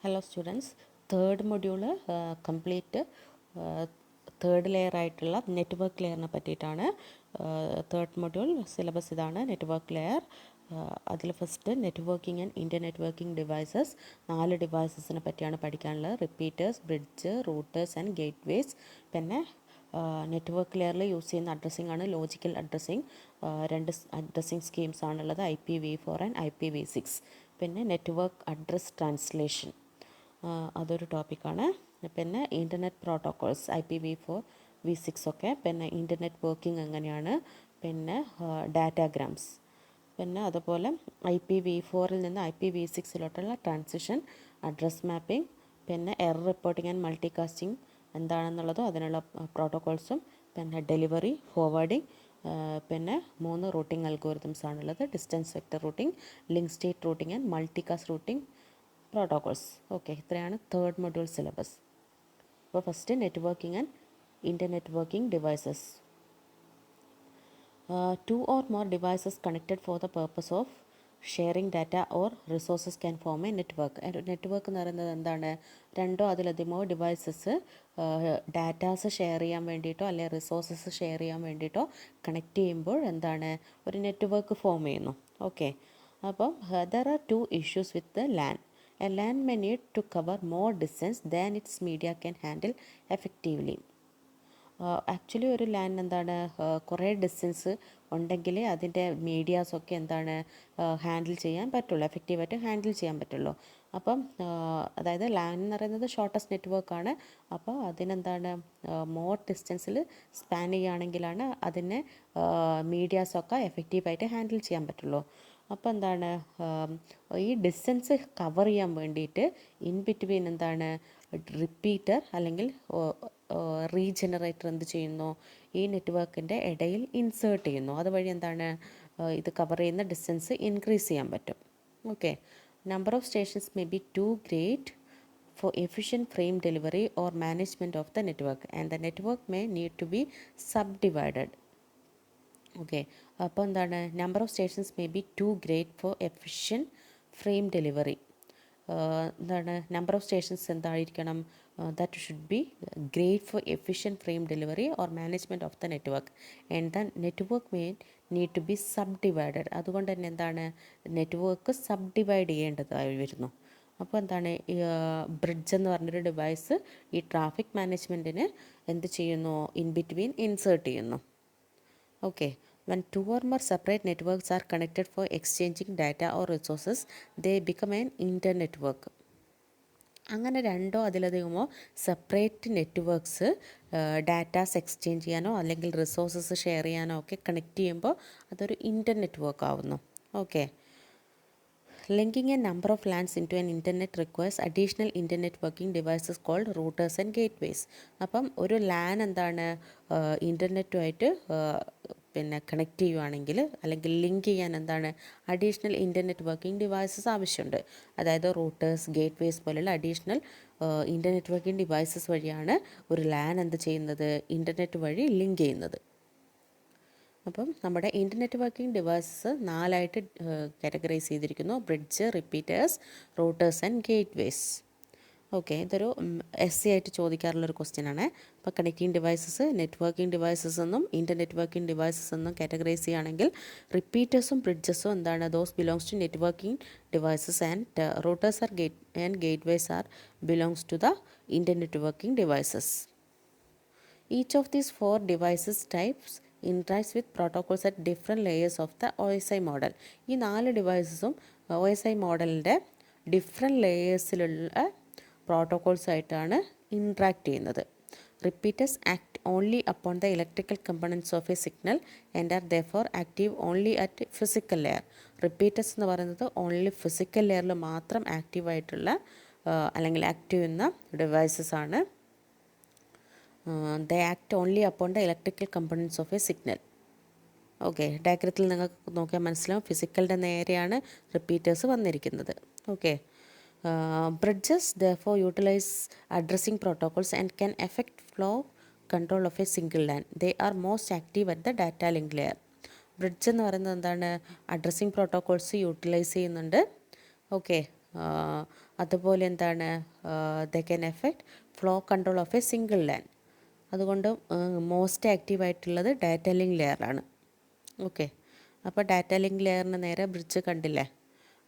Hello students, third module complete third layer ആയിട്ടുള്ള network ലെയറിനെ പറ്റിയിട്ടാണ്. തേർഡ് മൊഡ്യൂൾ സിലബസ് ഇതാണ്, നെറ്റ്വർക്ക് ലെയർ. അതിൽ first networking and internetworking devices, 4 ഡിവൈസസിനെ പറ്റിയാണ് പഠിക്കാനുള്ളത്. Repeaters, bridge, routers and gateways. പിന്നെ നെറ്റ്വർക്ക് ലെയറിൽ യൂസ് ചെയ്യുന്ന അഡ്രസ്സിംഗ് ആണ് ലോജിക്കൽ അഡ്രസ്സിംഗ്. 2 അഡ്രസ്സിംഗ് സ്കീംസ് ആണുള്ളത്, IPv4 ആൻഡ് IPv6. പിന്നെ നെറ്റ്വർക്ക് അഡ്രസ് ട്രാൻസ്ലേഷൻ, അതൊരു ടോപ്പിക്കാണ്. പിന്നെ ഇൻ്റർനെറ്റ് പ്രോട്ടോക്കോൾസ്, IPv4 V6 ഒക്കെ. പിന്നെ ഇൻ്റർനെറ്റ് വർക്കിംഗ് എങ്ങനെയാണ്, പിന്നെ ഡാറ്റാഗ്രാംസ്. പിന്നെ അതുപോലെ IPv4 നിന്ന് IPv6 ട്രാൻസിഷൻ, അഡ്രസ് മാപ്പിംഗ്, പിന്നെ എറർ റിപ്പോർട്ടിംഗ് ആൻഡ് മൾട്ടികാസ്റ്റിംഗ് എന്താണെന്നുള്ളതും അതിനുള്ള പ്രോട്ടോക്കോൾസും. പിന്നെ ഡെലിവറി, ഫോർവേഡിംഗ്, പിന്നെ 3 റൂട്ടിംഗ് അൽഗോരിതംസ് ആണുള്ളത്: distance vector routing, link state routing and multicast routing protocols. Okay, ഇത്രയാണ് തേർഡ് മൊഡ്യൂൾ സിലബസ്. അപ്പോൾ first networking and internetworking devices. 2 or more devices connected for the purpose of sharing data or resources can form a network. Network എന്ന് പറയുന്നത് എന്താണ്? 2 അതിലധികമോ devices datas share ചെയ്യാൻ വേണ്ടിയിട്ടോ അല്ലെങ്കിൽ resources share ചെയ്യാൻ വേണ്ടിയിട്ടോ connect ചെയ്യുമ്പോൾ എന്താണ്? ഒരു നെറ്റ്വർക്ക് ഫോം ചെയ്യുന്നു. ഓക്കെ, അപ്പം there are 2 issues with LAN. A LAN may need to cover more distance than its media can handle effectively. Actually ഒരു ലാൻ എന്താണ്, കുറേ ഡിസ്റ്റൻസ് ഉണ്ടെങ്കിൽ അതിൻ്റെ മീഡിയാസൊക്കെ എന്താണ് ഹാൻഡിൽ ചെയ്യാൻ പറ്റുള്ളൂ, എഫക്റ്റീവായിട്ട് ഹാൻഡിൽ ചെയ്യാൻ പറ്റുള്ളൂ. അപ്പം അതായത് ലാൻ എന്ന് പറയുന്നത് ഷോർട്ടസ്റ്റ് നെറ്റ്വർക്കാണ്. അപ്പോൾ അതിനെന്താണ്, മോർ ഡിസ്റ്റൻസിൽ സ്പാൻ ചെയ്യുകയാണെങ്കിലാണ് അതിനെ മീഡിയാസൊക്കെ എഫക്റ്റീവായിട്ട് ഹാൻഡിൽ ചെയ്യാൻ പറ്റുള്ളൂ. അപ്പോൾ എന്താണ്, ഈ ഡിസ്റ്റൻസ് കവർ ചെയ്യാൻ വേണ്ടിയിട്ട് ഇൻ ബിറ്റ്വീൻ എന്താണ്, റിപ്പീറ്റർ അല്ലെങ്കിൽ റീജനറേറ്റർ എന്ത് ചെയ്യുന്നു, ഈ നെറ്റ്വർക്കിൻ്റെ ഇടയിൽ ഇൻസേർട്ട് ചെയ്യുന്നു. അതുവഴി എന്താണ്, ഇത് കവർ ചെയ്യുന്ന ഡിസ്റ്റൻസ് ഇൻക്രീസ് ചെയ്യാൻ പറ്റും. Okay, number of stations may be too great for efficient frame delivery or management of the network, and the network may need to be subdivided. Okay, അപ്പോൾ എന്താണ്, number of stations may be too great for efficient frame delivery. എന്താണ്, number of stations എന്തായിരിക്കണം? That should be great for efficient frame delivery or management of the network, and the network may need to be subdivided. അതുകൊണ്ട് തന്നെ എന്താണ്, network sub divide ചെയ്യേണ്ടതായി വരുന്നു. അപ്പോൾ എന്താണ്, bridge എന്ന് പറഞ്ഞൊരു ഡിവൈസ് ഈ ട്രാഫിക് മാനേജ്മെൻറ്റിന് എന്ത് ചെയ്യുന്നു, ഇൻ ബിറ്റ്വീൻ ഇൻസേർട്ട് ചെയ്യുന്നു. Okay, when 2 or more separate networks are connected for exchanging data or resources, they become an internetwork. അങ്ങനെ 2 അതിലധികമോ സെപ്പറേറ്റ് നെറ്റ്വർക്ക്സ് ഡാറ്റാസ് എക്സ്ചേഞ്ച് ചെയ്യാനോ അല്ലെങ്കിൽ റിസോഴ്സസ് ഷെയർ ചെയ്യാനോ ഒക്കെ കണക്ട് ചെയ്യുമ്പോൾ അതൊരു ഇൻ്റർനെറ്റ്വർക്ക് ആവുന്നു. Okay, linking a number of LANs into an internet requires additional internet working devices called routers and gateways. അപ്പം ഒരു LAN എന്താണ്, ഇൻ്റർനെറ്റുമായിട്ട് പിന്നെ കണക്ട് ചെയ്യുവാണെങ്കിൽ അല്ലെങ്കിൽ ലിങ്ക് ചെയ്യാൻ എന്താണ്, അഡീഷണൽ ഇൻ്റർനെറ്റ് വർക്കിംഗ് ഡിവൈസസ് ആവശ്യമുണ്ട്. അതായത് റൂട്ടേഴ്സ്, ഗേറ്റ് വേസ് പോലെയുള്ള അഡീഷണൽ ഇൻ്റർനെറ്റ് വർക്കിംഗ് ഡിവൈസസ് വഴിയാണ് ഒരു LAN എന്ത് ചെയ്യുന്നത്, ഇൻ്റർനെറ്റ് വഴി ലിങ്ക് ചെയ്യുന്നത്. അപ്പം നമ്മുടെ ഇൻ്റർനെറ്റ് വർക്കിംഗ് ഡിവൈസസ് 4ആയിട്ട് കാറ്റഗറൈസ് ചെയ്തിരിക്കുന്നു: bridge, repeaters, routers and gateways. Okay, ഇതൊരു SC ആയിട്ട് ചോദിക്കാറുള്ളൊരു ക്വസ്റ്റ്യൻ ആണ്. അപ്പോൾ കണക്റ്റിംഗ് ഡിവൈസസ് നെറ്റ്വർക്കിംഗ് ഡിവൈസസ് എന്നും ഇൻ്റർനെറ്റ് വർക്കിംഗ് ഡിവൈസസ് എന്നും കാറ്റഗറൈസ് ചെയ്യുകയാണെങ്കിൽ റിപ്പീറ്റേഴ്സും ബ്രിഡ്ജസും എന്താണ്, those belongs to networking devices, and routers or gateways are belongs to the internetworking devices. Each of these 4 devices types interacts with protocols at different layers of the OSI model. ഈ 4 ഡിവൈസസും OSI മോഡലിൻ്റെ different ലെയേഴ്സിലുള്ള protocols ആയിട്ടാണ് interact ചെയ്യുന്നത്. Repeaters act only upon the electrical components of a signal and are therefore active only at physical layer. Repeaters എന്ന് പറയുന്നത് only physical ലെയറിൽ മാത്രം ആക്റ്റീവായിട്ടുള്ള അല്ലെങ്കിൽ ആക്റ്റീവ് ചെയ്യുന്ന ഡിവൈസസ് ആണ്. they act only upon the electrical components of a signal. Okay, ഡയഗ്രത്തിൽ നിങ്ങൾക്ക് നോക്കിയാൽ മനസ്സിലാവും ഫിസിക്കലിൻ്റെ നേരെയാണ് റിപ്പീറ്റേഴ്സ് വന്നിരിക്കുന്നത്. Okay, bridges therefore utilize addressing protocols and can affect flow control of a single LAN. They are most active at the data link layer. Bridge എന്ന് പറയുന്നത് എന്താണ്, അഡ്രസ്സിങ് പ്രോട്ടോകോൾസ് യൂട്ടിലൈസ് ചെയ്യുന്നുണ്ട്. ഓക്കെ, അതുപോലെ എന്താണ് they can effect flow control of a single LAN. അതുകൊണ്ട് most ആക്റ്റീവായിട്ടുള്ളത് data link ലെയറാണ്. Okay, അപ്പോൾ ഡാറ്റ ലിങ്ക് ലെയറിന് നേരെ ബ്രിഡ്ജ് കണ്ടില്ലേ.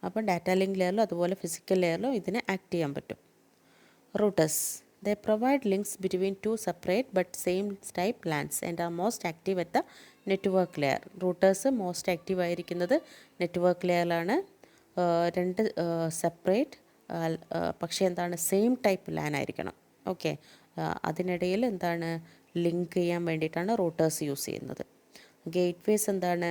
അപ്പോൾ ഡാറ്റ ലിങ്ക് ലെയറിലും അതുപോലെ ഫിസിക്കൽ ലെയറിലും ഇതിനെ ആക്ട് ചെയ്യാൻ പറ്റും. റൂട്ടേഴ്സ്, they provide links between two separate but same type LANs and are most active at the network layer. Routers most active ആയിരിക്കുന്നത് നെറ്റ്വർക്ക് ലെയറിലാണ്. രണ്ട് സെപ്പറേറ്റ് പക്ഷേ എന്താണ് സെയിം ടൈപ്പ് ലാൻ ആയിരിക്കണം. ഓക്കെ, അതിനിടയിൽ എന്താണ് ലിങ്ക് ചെയ്യാൻ വേണ്ടിയിട്ടാണ് റൂട്ടേഴ്സ് യൂസ് ചെയ്യുന്നത്. ഗേറ്റ് വേസ് എന്താണ്,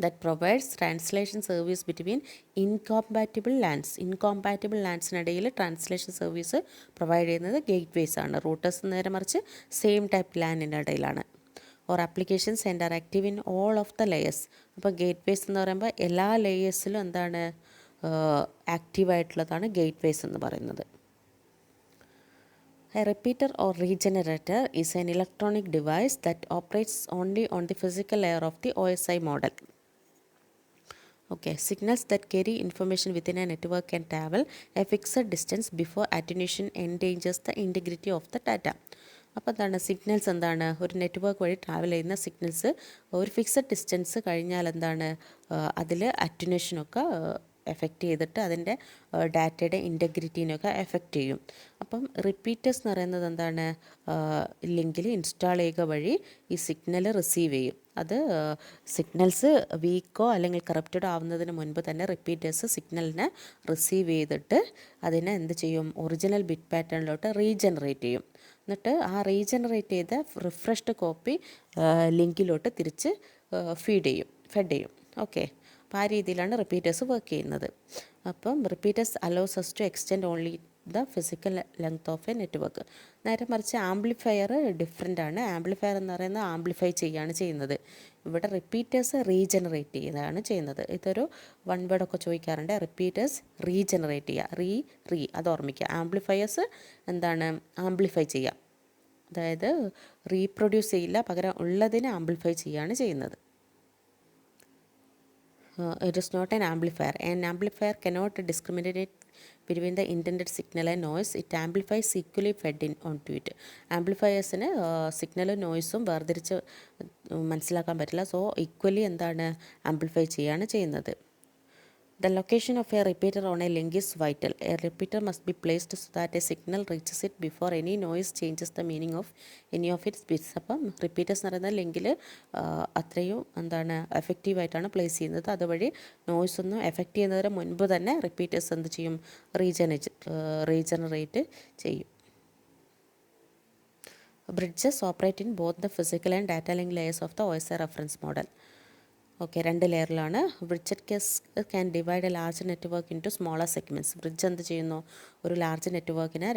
that provides translation service between incompatible LANs. Incompatible ലാൻസിനിടയിൽ ട്രാൻസ്ലേഷൻ സർവീസ് പ്രൊവൈഡ് ചെയ്യുന്നത് ഗേറ്റ് വേസ് ആണ്. റൂട്ടേഴ്സ് നേരെ മറിച്ച് സെയിം ടൈപ്പ് ലാനിൻ്റെ ഇടയിലാണ്. Or applications and are active in all of the layers. അപ്പോൾ ഗേറ്റ് വേസ് എന്ന് പറയുമ്പോൾ എല്ലാ ലെയേഴ്സിലും എന്താണ് ആക്റ്റീവായിട്ടുള്ളതാണ് ഗേറ്റ് വേസ് എന്ന് പറയുന്നത്. A repeater or regenerator is an electronic device that operates only on the physical layer of the OSI model. Okay, signals that carry information within a network can travel a fixed distance before attenuation endangers the integrity of the data. അപ്പോൾ എന്താണ് signals, എന്താണ് ഒരു network വഴി travel ചെയ്യുന്ന signals ഒരു fixed distance കഴിഞ്ഞാൽ എന്താണ് അതിൽ അറ്റുനേഷനൊക്കെ എഫക്റ്റ് ചെയ്തിട്ട് അതിൻ്റെ ഡാറ്റയുടെ ഇൻറ്റഗ്രിറ്റീനൊക്കെ എഫക്റ്റ് ചെയ്യും. അപ്പം റിപ്പീറ്റേഴ്സ് എന്ന് പറയുന്നത് എന്താണ് ലിങ്കിൽ ഇൻസ്റ്റാൾ ചെയ്യുക വഴി ഈ സിഗ്നൽ റിസീവ് ചെയ്യും. അത് സിഗ്നൽസ് വീക്കോ അല്ലെങ്കിൽ കറപ്റ്റഡ് ആവുന്നതിന് മുൻപ് തന്നെ റിപ്പീറ്റേഴ്സ് സിഗ്നലിനെ റിസീവ് ചെയ്തിട്ട് അതിനെ എന്ത് ചെയ്യും, ഒറിജിനൽ ബിറ്റ് പാറ്റേണിലോട്ട് റീജനറേറ്റ് ചെയ്യും. എന്നിട്ട് ആ റീജനറേറ്റ് ചെയ്ത റിഫ്രഷ്ഡ് കോപ്പി ലിങ്കിലോട്ട് തിരിച്ച് ഫെഡ് ചെയ്യും. ഓക്കെ, അപ്പോൾ ആ രീതിയിലാണ് റിപ്പീറ്റേഴ്സ് വർക്ക് ചെയ്യുന്നത്. അപ്പം repeaters allows us to extend only the physical length of a network. നേരെ മറിച്ച് ആംപ്ലിഫയർ ഡിഫറെൻ്റ് ആണ്. ആംപ്ലിഫയർ എന്ന് പറയുന്നത് ആംപ്ലിഫൈ ചെയ്യുകയാണ് ചെയ്യുന്നത്. ഇവിടെ റിപ്പീറ്റേഴ്സ് റീജനറേറ്റ് ചെയ്യുകയാണ് ചെയ്യുന്നത്. ഇതൊരു വൺ വേർഡൊക്കെ ചോദിക്കാറുണ്ട്. റിപ്പീറ്റേഴ്സ് റീജനറേറ്റ് ചെയ്യുക, അത് ഓർമ്മിക്കുക. ആംപ്ലിഫയേഴ്സ് എന്താണ് ആംപ്ലിഫൈ ചെയ്യുക, അതായത് റീപ്രൊഡ്യൂസ് ചെയ്യില്ല, പകരം ഉള്ളതിനെ ആംപ്ലിഫൈ ചെയ്യുകയാണ് ചെയ്യുന്നത്. It is not an amplifier. An amplifier cannot discriminate between the intended signal and noise. It amplifies equally fed in onto it. ആംപ്ലിഫയേഴ്സിന് സിഗ്നലും നോയ്സും വേർതിരിച്ച് മനസ്സിലാക്കാൻ പറ്റില്ല. സോ ഈക്വലി എന്താണ് ആംപ്ലിഫൈ ചെയ്യുകയാണ് ചെയ്യുന്നത്. The location of a repeater on a link is vital. A repeater must be placed so that a signal reaches it before any noise changes the meaning of any of its bits. അപ്പം repeaters എന്ന് പറയുന്ന ലിങ്കിൽ അത്രയും എന്താണ് എഫക്റ്റീവായിട്ടാണ് place ചെയ്യുന്നത്. അതുവഴി noise ഒന്നും effect ചെയ്യുന്നതിന് മുൻപ് തന്നെ റിപ്പീറ്റേഴ്സ് എന്ത് ചെയ്യും, റീജനറേറ്റ് ചെയ്യും. Bridges operate in both the physical and data link layers of the OSI reference model. Okay, രണ്ട് ലെയറിലാണ്. Bridged case can divide a large network into smaller segments. Bridge എന്ത് ചെയ്യുന്നു, ഒരു ലാർജ് നെറ്റ്വർക്കിനെ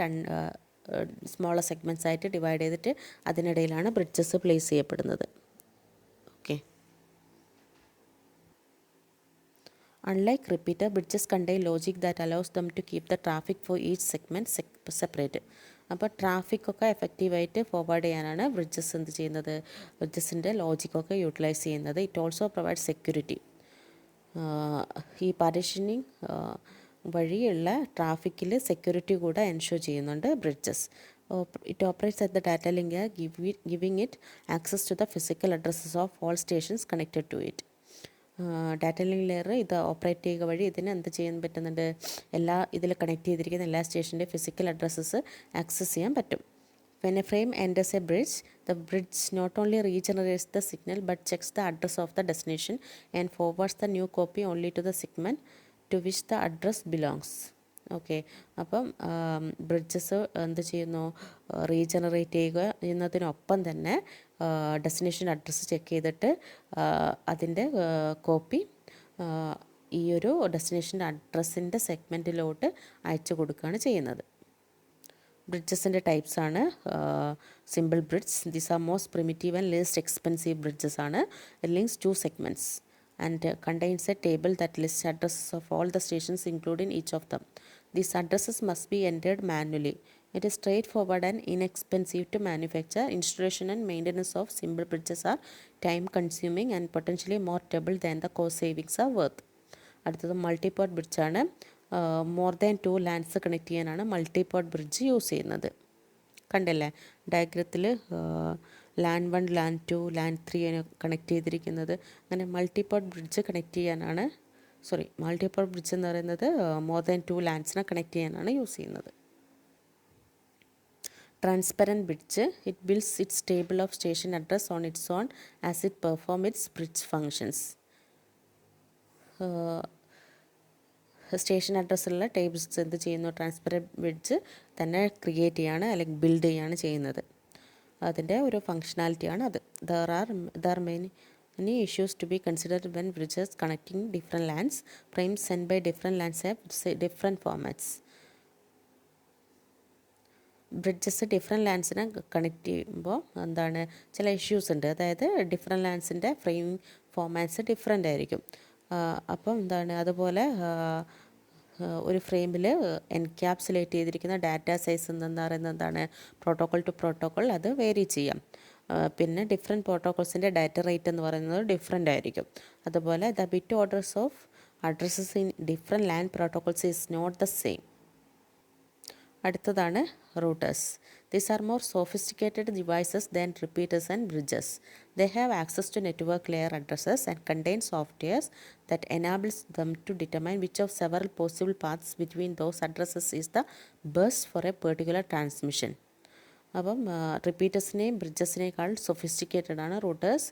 smaller segments ആയിട്ട് divide ചെയ്തിട്ട് അതിനിടയിലാണ് bridges place ചെയ്യപ്പെടുന്നത്. Okay, unlike repeater, bridges contain logic that allows them to keep the traffic for each segment separate. അപ്പോൾ ട്രാഫിക്കൊക്കെ എഫക്റ്റീവായിട്ട് ഫോർവേഡ് ചെയ്യാനാണ് ബ്രിഡ്ജസ് എന്ത് ചെയ്യുന്നത്, ബ്രിഡ്ജസിൻ്റെ ലോജിക്കൊക്കെ യൂട്ടിലൈസ് ചെയ്യുന്നത്. It also provide security. ഈ പാർട്ടീഷനിങ് വഴിയുള്ള ട്രാഫിക്കിൽ സെക്യൂരിറ്റി കൂടെ എൻഷുർ ചെയ്യുന്നുണ്ട് bridges. It operates at the data link, giving it access to the physical addresses of all stations connected to it. Data link layer ഇത് operate ചെയ്യുക വഴി ഇതിന് എന്ത് ചെയ്യാൻ പറ്റുന്നുണ്ട്, ഇതിൽ കണക്ട് ചെയ്തിരിക്കുന്ന എല്ലാ സ്റ്റേഷൻ്റെ ഫിസിക്കൽ അഡ്രസ്സസ് ആക്സസ് ചെയ്യാൻ പറ്റും. When a frame enters a bridge, the bridge not only regenerates the signal but checks the address of the destination and forwards the new copy only to the segment to which the address belongs. Okay, അപ്പം bridges എന്ത് ചെയ്യുന്നു, regenerate ചെയ്യുന്നതിനൊപ്പം തന്നെ destination address check ചെയ്തിട്ട് അതിൻ്റെ copy ഈ ഒരു ഡെസ്റ്റിനേഷൻ്റെ അഡ്രസ്സിൻ്റെ സെഗ്മെൻറ്റിലോട്ട് അയച്ചു കൊടുക്കുകയാണ് ചെയ്യുന്നത്. ബ്രിഡ്ജസിൻ്റെ ടൈപ്സ് ആണ് simple bridge. These are most primitive and least expensive bridges ആണ്. Links to segments and contains a table that lists addresses of all the stations including each of them. These addresses must be entered manually. It is straightforward and inexpensive to manufacture. Installation and maintenance of simple bridges are time consuming and potentially more trouble than the cost savings are worth. അടുത്തത് മൾട്ടിപോർട്ട് ബ്രിഡ്ജാണ്. More than 2 lance connect ചെയ്യാനാണ് മൾട്ടിപോഡ് bridge use ചെയ്യുന്നത്. കണ്ടല്ലേ ഡയഗ്രത്തിൽ LAN 1 LAN 2 LAN 3 connect ചെയ്തിരിക്കുന്നത്. അങ്ങനെ മൾട്ടിപോഡ് bridge connect ചെയ്യാനാണ് മൾട്ടിപോഡ് bridge എന്ന് പറയുന്നത് more than 2 ലാൻസിനെ കണക്ട് ചെയ്യാനാണ് യൂസ് ചെയ്യുന്നത്. Transparent bridge it builds its table of station address on its own as it perform its bridge functions. Station അഡ്രസ്സുള്ള ടേബിൾസ് എന്ത് ചെയ്യുന്നു, ട്രാൻസ്പെറൻറ്റ് ബ്രിഡ്ജ് തന്നെ ക്രിയേറ്റ് ചെയ്യാണ് അല്ലെങ്കിൽ ബിൽഡ് ചെയ്യാണ് ചെയ്യുന്നത്. അതിൻ്റെ ഒരു ഫങ്ഷനാലിറ്റിയാണ് അത്. There many issues to be considered when bridges connecting different lands. Frames sent by different lands have different formats. Bridges different ലാൻഡ്സിനെ കണക്ട് ചെയ്യുമ്പോൾ എന്താണ് ചില ഇഷ്യൂസ് ഉണ്ട്. അതായത് ഡിഫറെൻറ്റ് ലാൻഡ്സിൻ്റെ ഫ്രെയിം ഫോമാറ്റ്സ് ഡിഫറെൻ്റ് ആയിരിക്കും. അപ്പം എന്താണ് അതുപോലെ ഒരു ഫ്രെയിമിൽ എൻക്യാപ്സുലേറ്റ് ചെയ്തിരിക്കുന്ന ഡാറ്റ സൈസ് എന്ന് പറയുന്നത് എന്താണ് പ്രോട്ടോക്കോൾ ടു പ്രോട്ടോക്കോൾ അത് വേരി ചെയ്യാം. പിന്നെ ഡിഫറെൻറ്റ് പ്രോട്ടോക്കോൾസിൻ്റെ ഡാറ്റ റേറ്റ് എന്ന് പറയുന്നത് ഡിഫറെൻ്റ് ആയിരിക്കും. അതുപോലെ the bit orders of addresses in different LAN protocols is not the same. അടുത്തതാണ് routers. These are more sophisticated devices than repeaters and bridges. They have access to network layer addresses and contain softwares that enables them to determine which of several possible paths between those addresses is the best for a particular transmission. അപ്പം റിപ്പീറ്റേഴ്സിനെയും ബ്രിഡ്ജസിനേക്കാൾ sophisticated ആണ് റൂട്ടേഴ്സ്.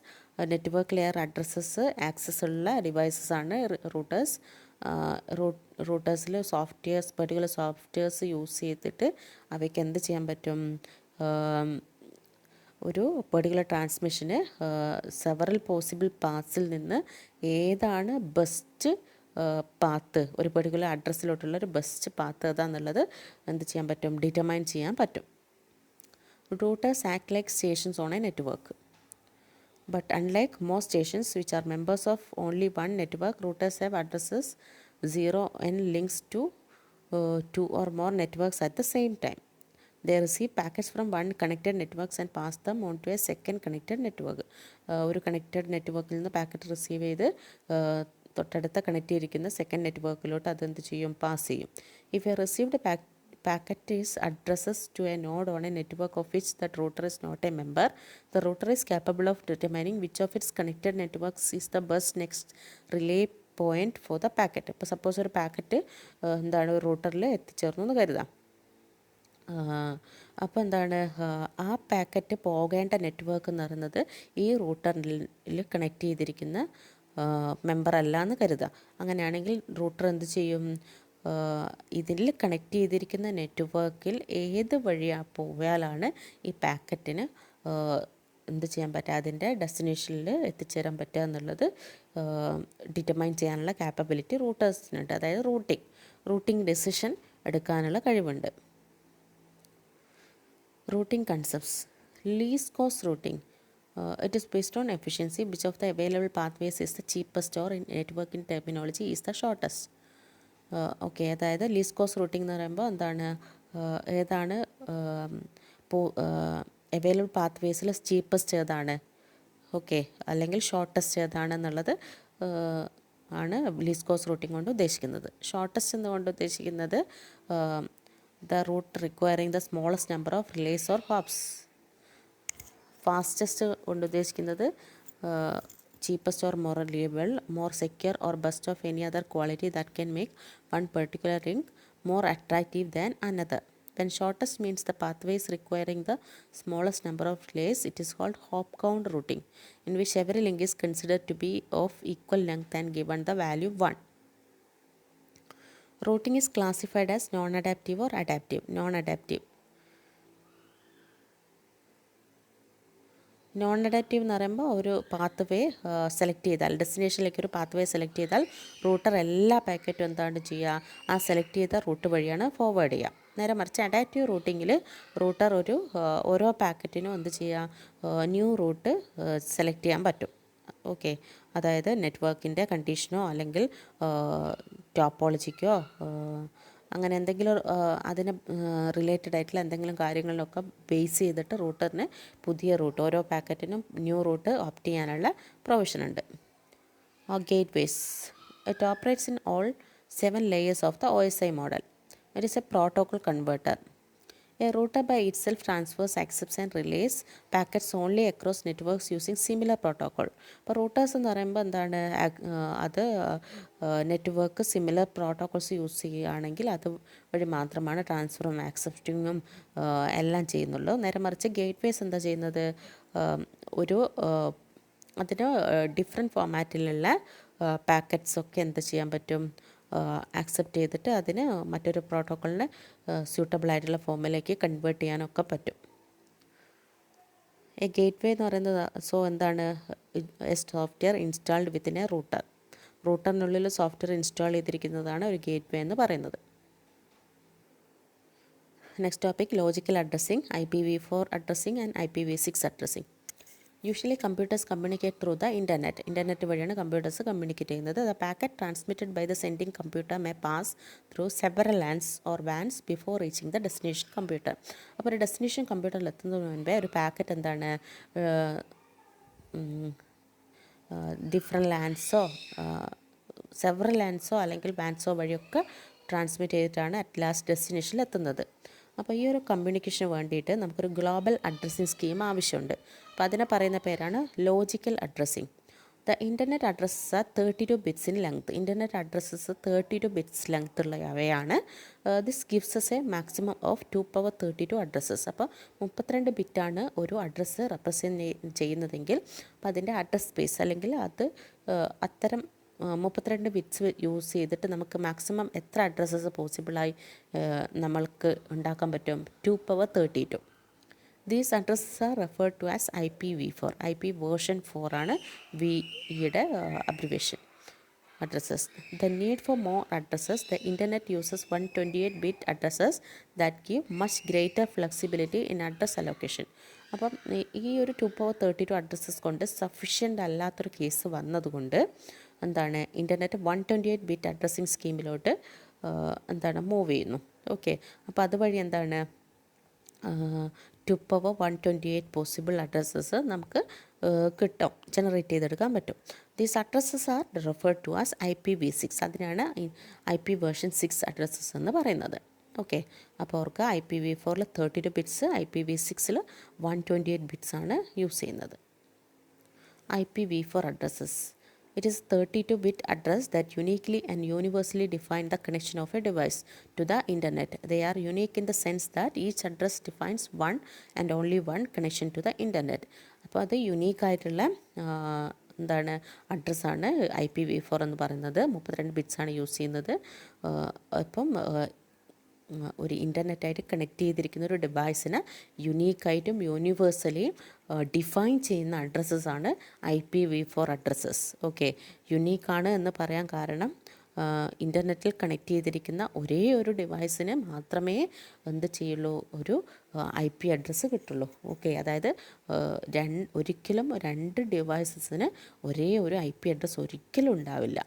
Network layer addresses access ഉള്ള devices ആണ് റൂട്ടേഴ്സ്. റൂട്ടേഴ്സിൽ particular softwares use ചെയ്തിട്ട് അവയ്ക്ക് എന്ത് ചെയ്യാൻ പറ്റും, ഒരു പെർട്ടിക്കുലർ ട്രാൻസ്മിഷന് സെവറൽ പോസിബിൾ പാത്സിൽ നിന്ന് ഏതാണ് ബെസ്റ്റ് പാത്ത്, ഒരു പെർട്ടിക്കുലർ അഡ്രസ്സിലോട്ടുള്ള ഒരു ബെസ്റ്റ് പാത്ത് ഏതാണെന്നുള്ളത് എന്ത് ചെയ്യാൻ പറ്റും, ഡിറ്റർമൈൻ ചെയ്യാൻ പറ്റും. Routers act like stations on a network. But unlike most stations which are members of only one network, routers have addresses 0 and links to 2 or more networks at the same time. They receive packets from one connected networks and pass them on to a second connected network. ഒരു connected നെറ്റ്വർക്കിൽ നിന്ന് packet receive ചെയ്ത് തൊട്ടടുത്ത connect ചെയ്തിരിക്കുന്ന second നെറ്റ്വർക്കിലോട്ട് അതെന്ത് ചെയ്യും, pass ചെയ്യും. If A received packet is addresses to a node on a network of which that router is not a member, the router is capable of determining which of its connected networks is the best next relay point for the packet. ഇപ്പോൾ suppose ഒരു packet എന്താണ് റൂട്ടറിൽ എത്തിച്ചേർന്നു എന്ന് കരുതാം. അപ്പോൾ എന്താണ് ആ packet പോകേണ്ട നെറ്റ്വർക്ക് എന്ന് പറയുന്നത് ഈ റൂട്ടറിൽ കണക്ട് ചെയ്തിരിക്കുന്ന മെമ്പർ അല്ല എന്ന് കരുതാം. അങ്ങനെയാണെങ്കിൽ റൂട്ടർ എന്ത് ചെയ്യും, ഇതിൽ കണക്ട് ചെയ്തിരിക്കുന്ന നെറ്റ്വർക്കിൽ ഏത് വഴിയാണ് പോയാലാണ് ഈ പാക്കറ്റിന് എന്ത് ചെയ്യാൻ പറ്റുക, അതിൻ്റെ ഡെസ്റ്റിനേഷനിൽ എത്തിച്ചേരാൻ പറ്റുക എന്നുള്ളത് ഡിറ്റർമൈൻ ചെയ്യാനുള്ള കാപ്പബിലിറ്റി റൂട്ടേഴ്സിനുണ്ട്. അതായത് റൂട്ടിംഗ് ഡെസിഷൻ എടുക്കാനുള്ള കഴിവുണ്ട്. Routing concepts. Least cost routing. It is based on efficiency. Which of the available pathways is the cheapest, or in networking terminology is the shortest. Okay, അതായത് ലീസ്റ്റ് കോസ്റ്റ് റൂട്ടിംഗ് എന്ന് പറയുമ്പോൾ എന്താണ്, ഏതാണ് available പാത്വേസിൽ cheapest ഏതാണ്, okay, അല്ലെങ്കിൽ shortest ഏതാണെന്നുള്ളത് ആണ് ലീസ്റ്റ് കോസ്റ്റ് റൂട്ടിംഗ് കൊണ്ട് ഉദ്ദേശിക്കുന്നത്. ഷോർട്ടസ്റ്റ് എന്നുകൊണ്ട് ഉദ്ദേശിക്കുന്നത് the route requiring the smallest number of relays or hops. Fastest കൊണ്ട് ഉദ്ദേശിക്കുന്നത് cheapest or more reliable, more secure or best of any other quality that can make one particular link more attractive than another. When shortest means the pathways requiring the smallest number of layers, it is called hop count routing, in which every link is considered to be of equal length and given the value 1. Routing is classified as non-adaptive or adaptive. Non-adaptive എന്ന് പറയുമ്പോൾ ഒരു path വേ select ചെയ്താൽ, ഡെസ്റ്റിനേഷനിലേക്ക് ഒരു path വേ select ചെയ്താൽ router എല്ലാ പാക്കറ്റും എന്താണ് ചെയ്യുക, ആ സെലക്ട് ചെയ്ത റൂട്ട് വഴിയാണ് ഫോർവേഡ് ചെയ്യുക. നേരെ മറിച്ച് അഡാപ്റ്റീവ് റൂട്ടിങ്ങിൽ റൂട്ടർ ഓരോ പാക്കറ്റിനും എന്ത് ചെയ്യുക, ന്യൂ റൂട്ട് സെലക്ട് ചെയ്യാൻ പറ്റും. ഓക്കെ, അതായത് നെറ്റ്വർക്കിൻ്റെ കണ്ടീഷനോ അല്ലെങ്കിൽ ടോപ്പോളജിക്കോ അങ്ങനെ എന്തെങ്കിലും അതിന് റിലേറ്റഡ് ആയിട്ടുള്ള എന്തെങ്കിലും കാര്യങ്ങളിലൊക്കെ ബേസ് ചെയ്തിട്ട് റൂട്ടറിന് പുതിയ റൂട്ട്, ഓരോ പാക്കറ്റിനും ന്യൂ റൂട്ട് ഓപ്റ്റ് ചെയ്യാനുള്ള പ്രൊവിഷൻ ഉണ്ട്. Gateways. It operates in all 7 layers of the OSI model. It is a protocol converter. A router by itself transfers, accepts and relays packets only across networks using similar protocol. അപ്പോൾ റൂട്ടേഴ്സ് എന്ന് പറയുമ്പോൾ എന്താണ്, അത് network similar protocols use ചെയ്യുകയാണെങ്കിൽ അത് വഴി മാത്രമാണ് ട്രാൻസ്ഫറും ആക്സെപ്റ്റിങ്ങും എല്ലാം ചെയ്യുന്നുള്ളൂ. നേരെ മറിച്ച് ഗേറ്റ് വേസ് എന്താ ചെയ്യുന്നത്, ഒരു അതിന് ഡിഫറെൻറ്റ് ഫോമാറ്റിലുള്ള പാക്കറ്റ്സൊക്കെ എന്ത് ചെയ്യാൻ പറ്റും, ആക്സെപ്റ്റ് ചെയ്തിട്ട് അതിന് മറ്റൊരു പ്രോട്ടോക്കോളിന് സ്യൂട്ടബിൾ ആയിട്ടുള്ള ഫോമിലേക്ക് കൺവേർട്ട് ചെയ്യാനൊക്കെ പറ്റും. എ ഗേറ്റ് വേ എന്ന് പറയുന്നത് എന്താണ്, a software installed within a router. റൂട്ടറിനുള്ളിൽ സോഫ്റ്റ്വെയർ ഇൻസ്റ്റാൾ ചെയ്തിരിക്കുന്നതാണ് ഒരു ഗേറ്റ് വേ എന്ന് പറയുന്നത്. Next topic logical addressing, IPv4 addressing and IPv6 addressing. Usually computers communicate through the internet വഴിയാണ് കമ്പ്യൂട്ടേഴ്സ് കമ്മ്യൂണിക്കേറ്റ് ചെയ്യുന്നത്. The packet transmitted by the sending computer may pass through several LANs or WANs before reaching the destination computer. അപ്പോൾ ഒരു destination കമ്പ്യൂട്ടറിൽ എത്തുന്നതിന് മുൻപേ ഒരു packet എന്താണ്, different ലാൻഡ്സോ several ലാൻഡ്സോ അല്ലെങ്കിൽ വാൻസോ വഴിയൊക്കെ ട്രാൻസ്മിറ്റ് ചെയ്തിട്ടാണ് അറ്റ് ലാസ്റ്റ് ഡെസ്റ്റിനേഷനിൽ എത്തുന്നത്. അപ്പോൾ ഈ ഒരു കമ്മ്യൂണിക്കേഷന് വേണ്ടിയിട്ട് നമുക്കൊരു ഗ്ലോബൽ അഡ്രസ്സിംഗ് സ്കീം ആവശ്യമുണ്ട്. അപ്പോൾ അതിനെ പറയുന്ന പേരാണ് logical addressing. The internet addresses are 32 bits in length. Internet addresses 32 bits length ഉള്ളവയാണ്. This gives us a maximum of 2^32 addresses. അപ്പോൾ 32 ബിറ്റാണ് ഒരു അഡ്രസ്സ് റെപ്രസെൻറ്റ് ചെയ്യുന്നതെങ്കിൽ അപ്പോൾ അതിൻ്റെ അഡ്രസ് സ്പേസ് അല്ലെങ്കിൽ അത് അത്തരം 32 ബിറ്റ്സ് യൂസ് ചെയ്തിട്ട് നമുക്ക് മാക്സിമം എത്ര അഡ്രസ്സസ് പോസിബിളായി നമ്മൾക്ക് ഉണ്ടാക്കാൻ പറ്റും, 2^32. These addresses are referred to as IPv4. IP version 4 ആണ് വിയുടെ abbreviation. addresses. The need for more addresses, the internet uses 128-bit addresses that give much greater flexibility in address allocation. അപ്പം ഈ ഒരു 2^32 addresses കൊണ്ട് sufficient അല്ലാത്തൊരു case വന്നതുകൊണ്ട് എന്താണ്, internet 128-bit addressing സ്കീമിലോട്ട് എന്താണ് മൂവ് ചെയ്യുന്നു. ഓക്കെ, അപ്പോൾ അതുവഴി എന്താണ് 2^128 പോസിബിൾ അഡ്രസ്സസ് നമുക്ക് കിട്ടും, ജനറേറ്റ് ചെയ്തെടുക്കാൻ പറ്റും. These addresses are referred to as IPv6. അതിനാണ് IP വേർഷൻ 6 അഡ്രസ്സസ് എന്ന് പറയുന്നത്. ഓക്കെ, അപ്പോൾ അവർക്ക് IPv4 32 ബിറ്റ്സ്, IPv6 128 ബിറ്റ്സ് ആണ് യൂസ് ചെയ്യുന്നത്. IPv4 addresses. It is 32-bit address that uniquely and universally define the connection of a device to the internet. They are unique in the sense that each address defines one and only one connection to the internet. അപ്പോൾ അത് unique ആയിട്ടുള്ള എന്താണ് അഡ്രസ്സാണ് IPv4 എന്ന് പറയുന്നത്. 32 ബിറ്റ്സാണ് use ചെയ്യുന്നത്. അപ്പം ഒരു ഇൻ്റർനെറ്റായിട്ട് connect ചെയ്തിരിക്കുന്ന ഒരു ഡിവൈസിന് യുണീക്കായിട്ടും യൂണിവേഴ്സലി ഡിഫൈൻ ചെയ്യുന്ന അഡ്രസ്സസാണ് IPv4 അഡ്രസ്സസ്. ഓക്കെ, യുണീക്കാണ് എന്ന് പറയാൻ കാരണം ഇൻ്റർനെറ്റിൽ കണക്ട് ചെയ്തിരിക്കുന്ന ഒരേ ഒരു ഡിവൈസിന് മാത്രമേ എന്ത് ചെയ്യുള്ളൂ, ഒരു IP അഡ്രസ്സ് കിട്ടുള്ളൂ. ഓക്കെ, അതായത് ഒരിക്കലും 2 ഡിവൈസസിന് ഒരേ ഒരു IP അഡ്രസ്സ് ഒരിക്കലും ഉണ്ടാവില്ല.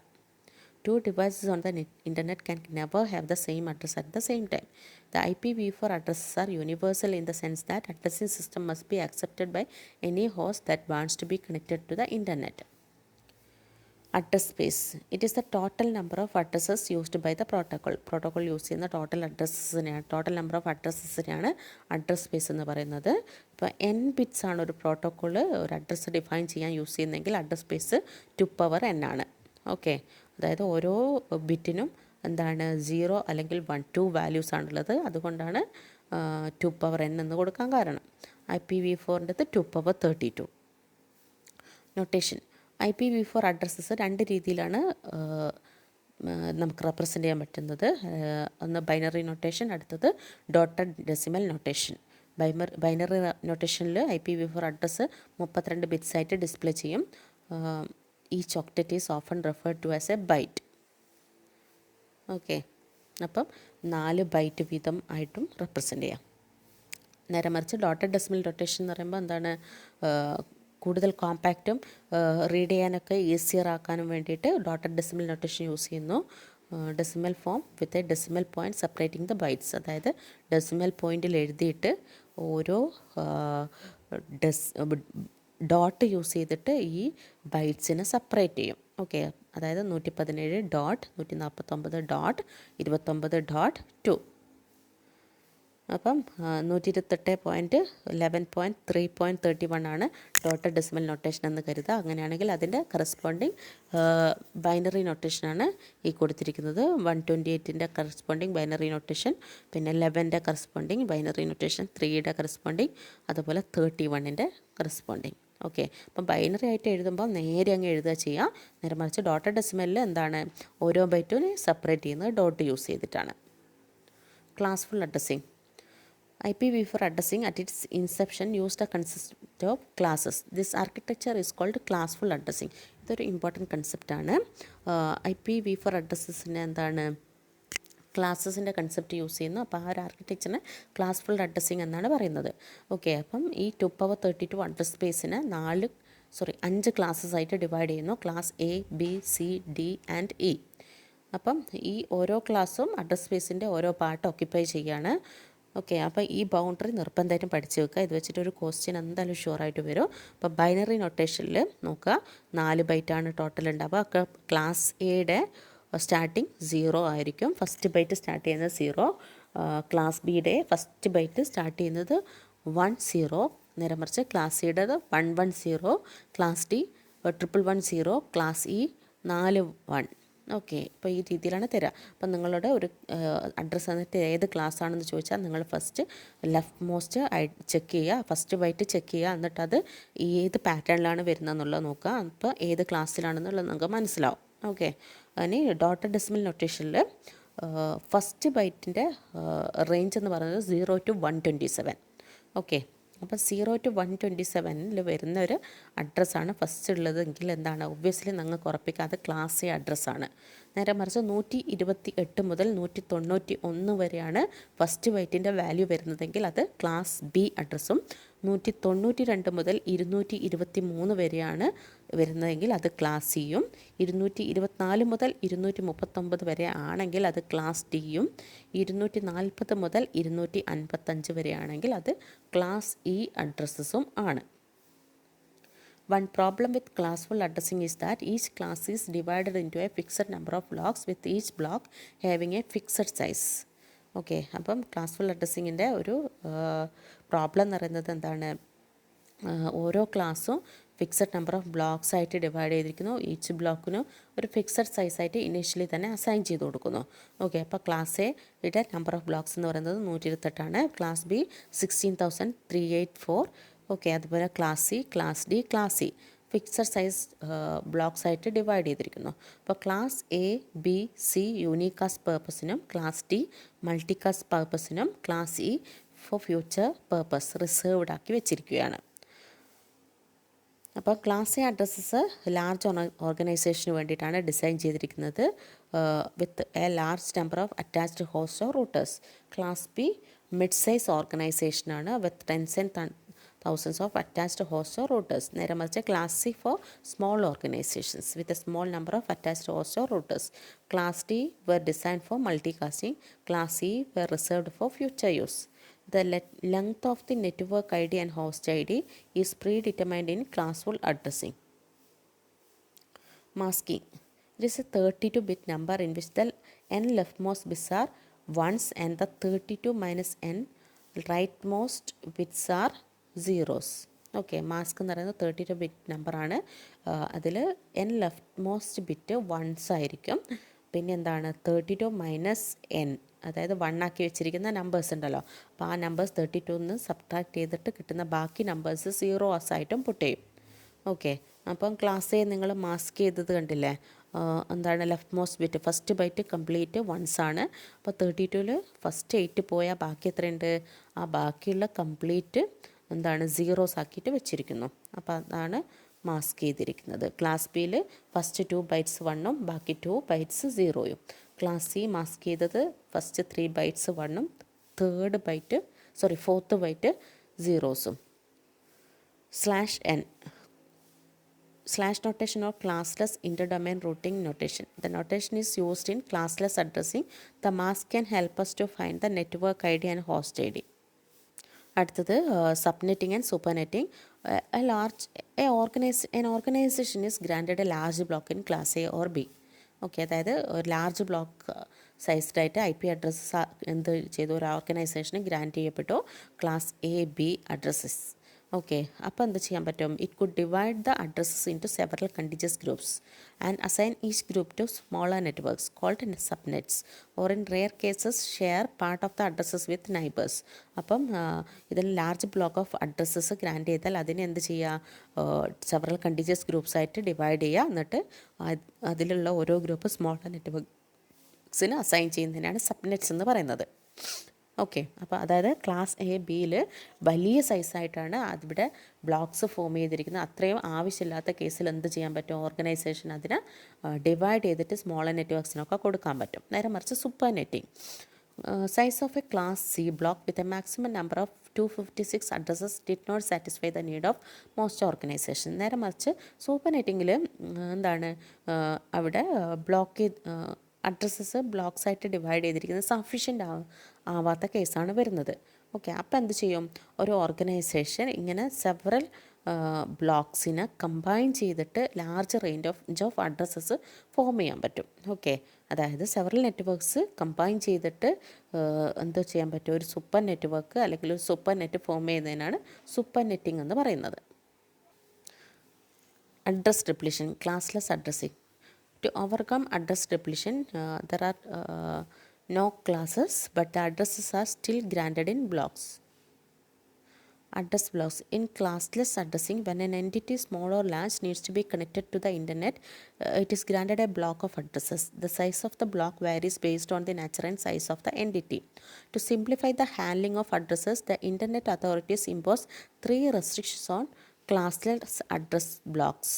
2 devices on the internet can never have the same address at the same time. The IPv4 addresses are universal in the sense that addressing system must be accepted by any host that wants to be connected to the internet. Address space. It is the total number of addresses used by the protocol. Protocol use ചെയ്യുന്ന total number of അഡ്രസ്സസിനെയാണ് address space എന്ന് പറയുന്നത്. ഇപ്പോൾ n bits ആണ് ഒരു protocol ഒരു address define ചെയ്യാൻ use ചെയ്യുന്നതെങ്കിൽ അഡ്രസ് സ്പേസ് 2^n ആണ്. ഓക്കെ, അതായത് ഓരോ ബിറ്റിനും എന്താണ് 0 അല്ലെങ്കിൽ 1, 2 വാല്യൂസ് ആണുള്ളത്. അതുകൊണ്ടാണ് 2^n എന്ന് കൊടുക്കാൻ കാരണം. IPv4ൻ്റെ 2^32. നൊട്ടേഷൻ. IPv4 അഡ്രസ്സസ് 2 രീതിയിലാണ് നമുക്ക് റെപ്രസെൻ്റ് ചെയ്യാൻ പറ്റുന്നത്. ഒന്ന് ബൈനറി നൊട്ടേഷൻ, അടുത്തത് ഡോട്ടഡ് ഡെസിമൽ നൊട്ടേഷൻ. ബൈനറി നൊട്ടേഷനിൽ IPv4 അഡ്രസ്സ് 32 ബിറ്റ്സ് ആയിട്ട് ഡിസ്പ്ലേ ചെയ്യും. Each octet is often referred to as a byte. Okay, അപ്പം 4 ബൈറ്റ് വീതം ആയിട്ടും റെപ്രസെൻ്റ് ചെയ്യാം. നേരെ മറിച്ച് ഡോട്ടഡ് ഡെസിമൽ നൊട്ടേഷൻ എന്ന് പറയുമ്പോൾ എന്താണ്, കൂടുതൽ കോമ്പാക്റ്റും റീഡ് ചെയ്യാനൊക്കെ ഈസിയർ ആക്കാനും വേണ്ടിയിട്ട് ഡോട്ടഡ് ഡെസിമൽ നൊട്ടേഷൻ യൂസ് ചെയ്യുന്നു. Decimal form with a decimal point separating the bytes. അതായത് ഡെസിമൽ പോയിൻറ്റിൽ എഴുതിയിട്ട് ഓരോ ഡോട്ട് യൂസ് ചെയ്തിട്ട് ഈ ബൈറ്റ്സിനെ സെപ്പറേറ്റ് ചെയ്യും. ഓക്കെ, അതായത് 117 ഡോട്ട് 149 ഡോട്ട് 29.2. അപ്പം 128.11.3.31 ആണ് ഡോട്ടഡ് ഡെസിമൽ നൊട്ടേഷൻ എന്ന് കരുതുക. അങ്ങനെയാണെങ്കിൽ അതിൻ്റെ കറസ്പോണ്ടിങ് ബൈനറി നൊട്ടേഷനാണ് ഈ കൊടുത്തിരിക്കുന്നത്. 128ൻ്റെ കറസ്പോണ്ടിങ് ബൈനറി നൊട്ടേഷൻ, പിന്നെ 11ൻ്റെ കറസ്പോണ്ടിങ് ബൈനറി നൊട്ടേഷൻ, 3യുടെ കറസ്പോണ്ടിങ്, അതുപോലെ 31ൻ്റെ കറസ്പോണ്ടിങ്. ഓക്കെ, അപ്പം ബൈനറി ആയിട്ട് എഴുതുമ്പോൾ നേരെ അങ്ങ് എഴുതുക ചെയ്യുക. നേരെ മറിച്ച് ഡോട്ടഡ് ഡെസിമലിൽ എന്താണ്, ഓരോ ബൈറ്റിനെ സെപ്പറേറ്റ് ചെയ്യുന്നത് ഡോട്ട് യൂസ് ചെയ്തിട്ടാണ്. ക്ലാസ്ഫുൾ addressing. IPv4 addressing at its inception used a concept of classes. This architecture is called classful addressing. ഇതൊരു ഇമ്പോർട്ടൻറ്റ് കൺസെപ്റ്റാണ്. IPv4 അഡ്രസ്സസിന് എന്താണ്, ക്ലാസ്സസിൻ്റെ കൺസെപ്റ്റ് യൂസ് ചെയ്യുന്നു. അപ്പോൾ ആ ഒരു ആർക്കിടെക്ചറിന് ക്ലാസ്ഫുൾ അഡ്രസ്സിങ് എന്നാണ് പറയുന്നത്. ഓക്കെ, അപ്പം ഈ 2^32 അഡ്രസ് സ്പേസിന് 5 ക്ലാസ്സസ് ആയിട്ട് ഡിവൈഡ് ചെയ്യുന്നു. Class A, B, C, D and E. അപ്പം ഈ ഓരോ ക്ലാസ്സും അഡ്രസ് സ്പേസിൻ്റെ ഓരോ പാർട്ട് ഓക്യുപ്പൈ ചെയ്യുകയാണ്. ഓക്കെ, അപ്പോൾ ഈ ബൗണ്ടറി നിർബന്ധമായിട്ടും പഠിച്ചു വെക്കുക. ഇത് വെച്ചിട്ടൊരു ക്വസ്റ്റ്യൻ എന്തായാലും ഷുവറായിട്ട് വരും. അപ്പോൾ ബൈനറി നൊട്ടേഷനിൽ നോക്കുക, 4 ബൈറ്റാണ് ടോട്ടൽ ഉണ്ടാവുക. ക്ലാസ് എയുടെ സ്റ്റാർട്ടിങ് 0 ആയിരിക്കും. ഫസ്റ്റ് ബൈറ്റ് സ്റ്റാർട്ട് ചെയ്യുന്നത് 0. ക്ലാസ് ബിയുടെ ഫസ്റ്റ് ബൈറ്റ് സ്റ്റാർട്ട് ചെയ്യുന്നത് 10. നേരെ മറിച്ച് ക്ലാസ് സിയുടേത് 110, class D 110, class E 41. Okay, ഇപ്പോൾ ഈ രീതിയിലാണ് തരിക. അപ്പം നിങ്ങളുടെ ഒരു അഡ്രസ്സ് എന്നിട്ട് ഏത് ക്ലാസ് ആണെന്ന് ചോദിച്ചാൽ നിങ്ങൾ ഫസ്റ്റ് ലെഫ്റ്റ് മോസ്റ്റ് ചെക്ക് ചെയ്യുക, ഫസ്റ്റ് ബൈറ്റ് ചെക്ക് ചെയ്യുക, എന്നിട്ട് അത് ഏത് പാറ്റേണിലാണ് വരുന്നതെന്നുള്ളത് നോക്കുക. അപ്പോൾ ഏത് ക്ലാസ്സിലാണെന്നുള്ളത് നിങ്ങൾക്ക് മനസ്സിലാവും. ഓക്കെ, ഇനി ഡോട്ടഡ് ഡെസിമൽ നൊട്ടേഷനിൽ ഫസ്റ്റ് ബൈറ്റിൻ്റെ റേഞ്ച് എന്ന് പറയുന്നത് 0 to 127. ഓക്കെ, അപ്പം 0 to 127 വരുന്ന ഒരു അഡ്രസ്സാണ് ഫസ്റ്റ് ഉള്ളതെങ്കിൽ എന്താണ്, ഒബ്വിയസ്ലി നിങ്ങൾക്ക് ഉറപ്പിക്കാം അത് ക്ലാസ് എ അഡ്രസ്സാണ്. നേരെ മറിച്ച് 128 മുതൽ 191 വരെയാണ് ഫസ്റ്റ് ബൈറ്റിൻ്റെ വാല്യൂ വരുന്നതെങ്കിൽ അത് ക്ലാസ് ബി അഡ്രസ്സും, 192 മുതൽ 223 വരെയാണ് വരുന്നതെങ്കിൽ അത് ക്ലാസ് സിയും, 224 മുതൽ 239 വരെ ആണെങ്കിൽ അത് ക്ലാസ് ഡിയും, 240 മുതൽ 255 വരെയാണെങ്കിൽ അത് ക്ലാസ് ഇ അഡ്രസ്സസും ആണ്. One problem with classful addressing is that each class is divided into a fixed number of blocks with each block having a fixed size. Okay, അപ്പം ക്ലാസ്ഫുൾ അഡ്രസ്സിങ്ങിൻ്റെ ഒരു പ്രോബ്ലം എന്ന് പറയുന്നത് എന്താണ്, ഓരോ ക്ലാസ്സും ഫിക്സഡ് നമ്പർ ഓഫ് ബ്ലോക്സ് ആയിട്ട് divide ചെയ്തിരിക്കുന്നു. Each ബ്ലോക്കിന് ഒരു ഫിക്സഡ് സൈസായിട്ട് ഇനീഷ്യലി തന്നെ അസൈൻ ചെയ്ത് കൊടുക്കുന്നു. ഓക്കെ, അപ്പോൾ ക്ലാസ് എയുടെ നമ്പർ ഓഫ് ബ്ലോക്സ് എന്ന് പറയുന്നത് 128, ക്ലാസ് ബി 16,384. ഓക്കെ, അതുപോലെ class C, class D, class C fixed size blocks ആയിട്ട് ഡിവൈഡ് ചെയ്തിരിക്കുന്നു. അപ്പോൾ class A, B, C unicast പർപ്പസിനും, ക്ലാസ് ഡി മൾട്ടികാസ്റ്റ് പർപ്പസിനും, class E for future purpose reserved ആക്കി വെച്ചിരിക്കുകയാണ്. അപ്പോൾ ക്ലാസ് എ അഡ്രസ്സസ് ലാർജ് ഓർഗനൈസേഷന് വേണ്ടിയിട്ടാണ് ഡിസൈൻ ചെയ്തിരിക്കുന്നത് with a large number of attached host or routers. Class B mid size ഓർഗനൈസേഷനാണ് with tens and thousands of attached hosts or routers. നേരെ മറിച്ച് class C for small organizations with a small number of attached hosts or routers. Class D were designed for multicasting. Class E were reserved for future use. The length of the network ID and host ID is predetermined in classful addressing. Masking. It is a 32-bit number in which the n leftmost bits are ones and the 32 minus n rightmost bits are zeros. Okay, mask എന്ന് പറയുന്നത് 32 bit നമ്പറാണ്. അതിൽ n leftmost bit ones ആയിരിക്കും. പിന്നെ എന്താണ് 32 minus N, അതായത് 1 ആക്കി വെച്ചിരിക്കുന്ന നമ്പേഴ്സ് ഉണ്ടല്ലോ, അപ്പോൾ ആ നമ്പേഴ്സ് 32 സബ്ട്രാക്ട് ചെയ്തിട്ട് കിട്ടുന്ന ബാക്കി നമ്പേഴ്സ് 0 ആയിട്ടും പുട്ട് ചെയ്യും. ഓക്കെ, അപ്പം ക്ലാസ് എ നിങ്ങൾ മാസ്ക് ചെയ്തത് കണ്ടില്ലേ, എന്താണ് leftmost bit first byte complete ones ആണ്. അപ്പോൾ 32-ൽ ഫസ്റ്റ് 8 പോയാൽ ബാക്കി എത്രയുണ്ട്, ആ ബാക്കിയുള്ള കംപ്ലീറ്റ് എന്താണ് 0 ആക്കിയിട്ട് വെച്ചിരിക്കുന്നു. അപ്പോൾ അതാണ് മാസ്ക് ചെയ്തിരിക്കുന്നത്. ക്ലാസ് ബിയിൽ ഫസ്റ്റ് 2 ബൈറ്റ്സ് 1ഉം ബാക്കി 2 ബൈറ്റ്സ് 0യും. ക്ലാസ് സി മാസ്ക് ചെയ്തത് ഫസ്റ്റ് 3 ബൈറ്റ്സ് 1ഉം ഫോർത്ത് ബൈറ്റ് 0സും. /n slash notation or classless interdomain routing notation. The notation is used in classless addressing. The mask can help us to find the network ID and host ID. അടുത്തത് subnetting and super netting. an organization is granted a large block in class A or B. ഓക്കെ, അതായത് ഒരു large block സൈസ്ഡായിട്ട് IP addresses എന്ത് ചെയ്തു, ഒരു ഓർഗനൈസേഷന് grant ചെയ്യപ്പെട്ടു class A, B addresses. Okay, അപ്പോൾ എന്ത് ചെയ്യാൻ പറ്റും? It could divide the addresses into several contiguous groups and assign each group to smaller networks called subnets or in rare cases share part of the addresses with neighbours. അപ്പം ഇതിൽ large block of addresses grant ചെയ്താൽ അതിനെ എന്ത് ചെയ്യുക, several contiguous groups ആയിട്ട് divide ചെയ്യുക. എന്നിട്ട് അതിലുള്ള ഓരോ ഗ്രൂപ്പ് സ്മോളർ നെറ്റ്വർക്ക്സിന് അസൈൻ ചെയ്യുന്നതിനാണ് സബ്നെറ്റ്സ് എന്ന് പറയുന്നത്. ഓക്കെ, അപ്പോൾ അതായത് ക്ലാസ് A, Bയിൽ വലിയ സൈസായിട്ടാണ് അതിവിടെ ബ്ലോക്സ് ഫോം ചെയ്തിരിക്കുന്നത്. അത്രയും ആവശ്യമില്ലാത്ത കേസിൽ എന്ത് ചെയ്യാൻ പറ്റും, ഓർഗനൈസേഷൻ അതിനെ ഡിവൈഡ് ചെയ്തിട്ട് സ്മോളർ നെറ്റ്വർക്സിനൊക്കെ കൊടുക്കാൻ പറ്റും. നേരെ മറിച്ച് super netting, size of a class C block with a maximum number of 256 addresses did not satisfy the need of most organization. നേരെ മറിച്ച് സൂപ്പർ നെറ്റിങ്ങിൽ എന്താണ്, അവിടെ ബ്ലോക്ക് അഡ്രസ്സസ് ബ്ലോക്സ് ആയിട്ട് ഡിവൈഡ് ചെയ്തിരിക്കുന്നത് സഫീഷ്യൻ്റ് ആവാത്ത കേസാണ് വരുന്നത്. ഓക്കെ, അപ്പോൾ എന്ത് ചെയ്യും, ഒരു ഓർഗനൈസേഷൻ ഇങ്ങനെ സെവറൽ ബ്ലോക്സിനെ കമ്പൈൻ ചെയ്തിട്ട് large range of addresses form ചെയ്യാൻ പറ്റും. ഓക്കെ, അതായത് സെവറൽ നെറ്റ്വർക്ക്സ് കമ്പൈൻ ചെയ്തിട്ട് എന്ത് ചെയ്യാൻ പറ്റും, ഒരു സൂപ്പർ നെറ്റ്വർക്ക് അല്ലെങ്കിൽ ഒരു സൂപ്പർ നെറ്റ് ഫോം ചെയ്യുന്നതിനാണ് സൂപ്പർ നെറ്റിംഗ് എന്ന് പറയുന്നത്. Address depletion, classless addressing. To overcome address depletion, there are no classes, but the addresses are still granted in blocks. Address blocks. In classless addressing, when an entity, small or large, needs to be connected to the internet, it is granted a block of addresses. The size of the block varies based on the nature and size of the entity. To simplify the handling of addresses, the internet authorities impose 3 restrictions on classless address blocks.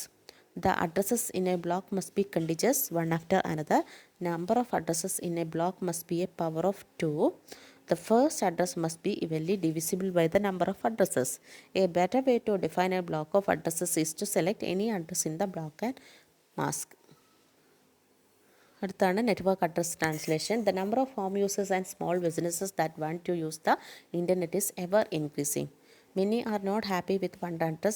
The addresses in a block must be contiguous, one after another. Number of addresses in a block must be a power of 2. The first address must be evenly divisible by the number of addresses. A better way to define a block of addresses is to select any address in the block and mask. അടുത്താണ് network address translation. The number of home users and small businesses that want to use the internet is ever increasing. Many are not happy with one address.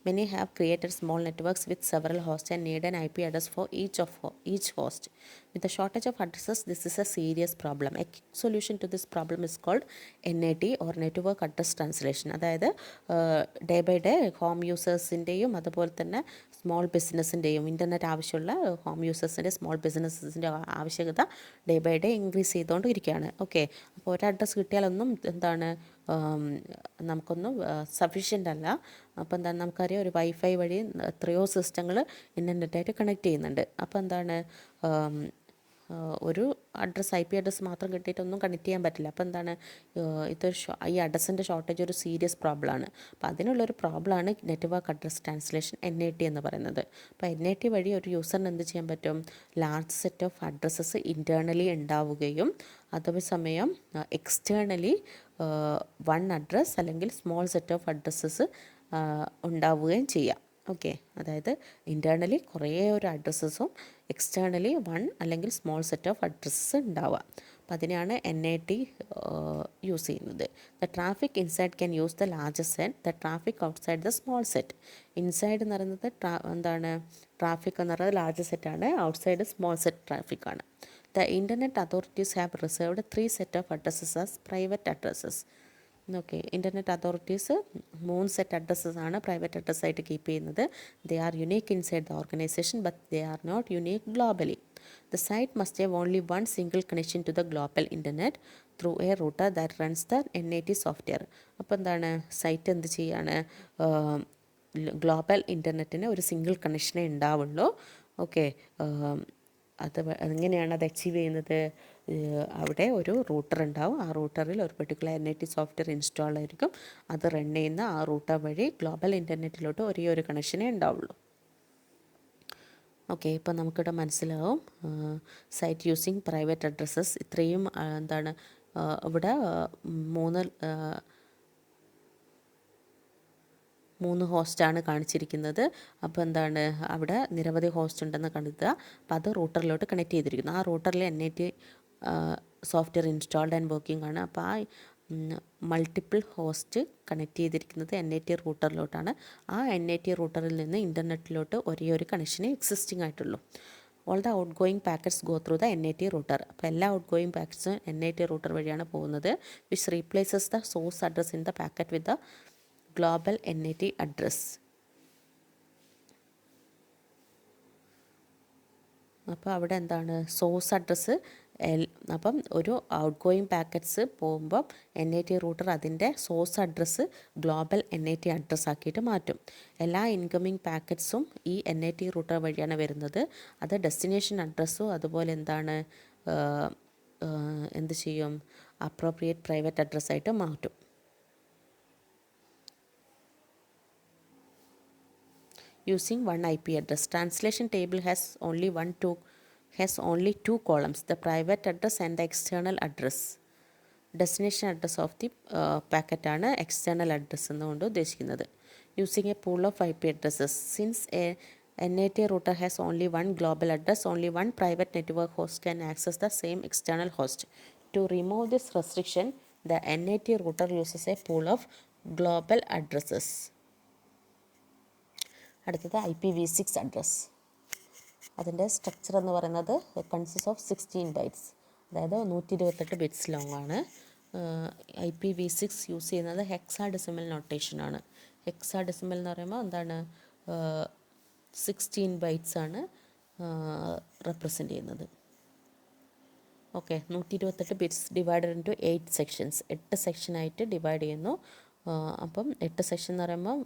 Many have created small networks with several hosts and need an IP address for each host. With the shortage of addresses, this is a serious problem. A solution to this problem is called NAT or Network Address Translation. അതായത് day by day home യൂസേഴ്സിൻ്റെയും അതുപോലെ തന്നെ small ബിസിനസ്സിൻ്റെയും internet ആവശ്യമുള്ള home യൂസേഴ്സിൻ്റെ small ബിസിനസ്സിൻ്റെ ആവശ്യകത day by day increase ചെയ്തുകൊണ്ടിരിക്കുകയാണ്. Okay, അപ്പോൾ ഒരു address കിട്ടിയാലൊന്നും എന്താണ് നമുക്കൊന്നും സഫീഷ്യൻ്റ് അല്ല. അപ്പോൾ എന്താണ്, നമുക്കറിയാം ഒരു വൈഫൈ വഴി എത്രയോ സിസ്റ്റങ്ങൾ ഇൻ്റർനെറ്റായിട്ട് കണക്ട് ചെയ്യുന്നുണ്ട്. അപ്പോൾ എന്താണ്, ഒരു അഡ്രസ്സ് IP അഡ്രസ്സ് മാത്രം കിട്ടിയിട്ടൊന്നും കണക്ട് ചെയ്യാൻ പറ്റില്ല. അപ്പോൾ എന്താണ്, ഇതൊരു ഈ അഡ്രസ്സിൻ്റെ ഷോർട്ടേജ് ഒരു സീരിയസ് പ്രോബ്ലമാണ്. അപ്പോൾ അതിനുള്ളൊരു പ്രോബ്ലമാണ് നെറ്റ്വർക്ക് അഡ്രസ് ട്രാൻസ്ലേഷൻ NAT എന്ന് പറയുന്നത്. അപ്പോൾ NAT വഴി ഒരു യൂസറിന് എന്ത് ചെയ്യാൻ പറ്റും, large set of addresses internally ഉണ്ടാവുകയും അതേസമയം എക്സ്റ്റേർണലി വൺ അഡ്രസ്സ് അല്ലെങ്കിൽ സ്മോൾ സെറ്റ് ഓഫ് അഡ്രസ്സസ് ഉണ്ടാവുകയും ചെയ്യാം. ഓക്കെ, അതായത് ഇൻറ്റേർണലി കുറേ ഒരു അഡ്രസ്സസും എക്സ്റ്റേർണലി വൺ അല്ലെങ്കിൽ സ്മോൾ സെറ്റ് ഓഫ് അഡ്രസ്സസ് ഉണ്ടാവുക. അപ്പം അതിനാണ് NAT യൂസ് ചെയ്യുന്നത്. The traffic inside can use the largest set, the traffic outside the small set. Inside എന്ന് പറയുന്നത് എന്താണ്, ട്രാഫിക് എന്ന് പറയുന്നത് ലാർജ് സെറ്റാണ്, ഔട്ട്സൈഡ് സ്മോൾ സെറ്റ് ട്രാഫിക്കാണ്. The Internet authorities have reserved 3 set of addresses as private addresses. Okay, internet authorities 3 set addresses ആണ് private address ആയിട്ട് keep ചെയ്യുന്നത്. They are unique inside the organisation but they are not unique globally. The site must have only one single connection to the global internet through a router that runs the NAT software. അപ്പോൾ എന്താണ്, site എന്ത് ചെയ്യാണ്, global ഇൻ്റർനെറ്റിന് ഒരു single കണക്ഷനേ ഉണ്ടാവുള്ളൂ. Okay, എങ്ങനെയാണ് അത് achieve ചെയ്യുന്നത്, അവിടെ ഒരു റൂട്ടർ ഉണ്ടാവും, ആ റൂട്ടറിൽ ഒരു പെർട്ടിക്കുലർ NAT സോഫ്റ്റ്വെയർ ഇൻസ്റ്റാൾ ആയിരിക്കും, അത് റൺ ചെയ്യുന്ന ആ റൂട്ടർ വഴി ഗ്ലോബൽ ഇൻ്റർനെറ്റിലോട്ട് ഒരേ ഒരു കണക്ഷനേ ഉണ്ടാവുള്ളൂ. ഓക്കെ, ഇപ്പോൾ നമുക്കിവിടെ മനസ്സിലാവും സൈറ്റ് യൂസിങ് പ്രൈവറ്റ് അഡ്രസ്സസ്. ഇത്രയും എന്താണ് ഇവിടെ മൂന്ന് ഹോസ്റ്റാണ് കാണിച്ചിരിക്കുന്നത്. അപ്പോൾ എന്താണ്, അവിടെ നിരവധി ഹോസ്റ്റ് ഉണ്ടെന്ന് കണ്ടെത്തുക. അപ്പോൾ അത് റൂട്ടറിലോട്ട് കണക്ട് ചെയ്തിരിക്കുന്നു. ആ റൂട്ടറിൽ NAT software installed and working ആണ്. അപ്പോൾ മൾട്ടിപ്പിൾ ഹോസ്റ്റ് കണക്ട് ചെയ്തിരിക്കുന്നത് NAT റൂട്ടറിലോട്ടാണ്. ആ NAT റൂട്ടറിൽ നിന്ന് ഇൻ്റർനെറ്റിലോട്ട് ഒരേ ഒരു കണക്ഷനേ എക്സിസ്റ്റിംഗ് ആയിട്ടുള്ളൂ. All the outgoing packets go through the NAT router. അപ്പോൾ എല്ലാ ഔട്ട് ഗോയിങ് പാക്കറ്റ്സും NAT റൂട്ടർ വഴിയാണ് പോകുന്നത്. Which replaces the source address in the packet with the global NAT address. അപ്പോൾ അവിടെ എന്താണ് സോഴ്സ് അഡ്രസ്സ് അപ്പം ഒരു ഔട്ട് ഗോയിങ് പാക്കറ്റ്സ് പോകുമ്പോൾ NAT റൂട്ടർ അതിൻ്റെ source address global NAT address ആക്കിയിട്ട് മാറ്റും. എല്ലാ ഇൻകമിങ് പാക്കറ്റ്സും ഈ NAT റൂട്ടർ വഴിയാണ് വരുന്നത്. അത് ഡെസ്റ്റിനേഷൻ അഡ്രസ്സും അതുപോലെ എന്താണ് എന്ത് ചെയ്യും അപ്രോപ്രിയേറ്റ് പ്രൈവറ്റ് അഡ്രസ്സായിട്ട് മാറ്റും. Using one IP address. Translation table has only two columns, the private address and the external address. Destination address of the packet ആണ് external address എന്നുകൊണ്ട് ഉദ്ദേശിക്കുന്നത്. Using a pool of IP addresses. Since a NAT router has only one global address, only one private network host can access the same external host. To remove this restriction, the NAT router uses a pool of global addresses. അടുത്തത് IPv6 address. അതിൻ്റെ structure എന്ന് പറയുന്നത് consist of 16 bytes, അതായത് 128 bits long ആണ്. IPv6 use ചെയ്യുന്നത് hexadecimal നൊട്ടേഷനാണ്. Hexadecimal എന്ന് പറയുമ്പോൾ എന്താണ് 16 ബൈറ്റ്സ് ആണ് റെപ്രസെൻ്റ് ചെയ്യുന്നത്. Okay, 128 bits divided into 8 sections, 8 സെക്ഷനായിട്ട് ഡിവൈഡ് ചെയ്യുന്നു. അപ്പം 8 സെക്ഷൻ എന്ന് പറയുമ്പോൾ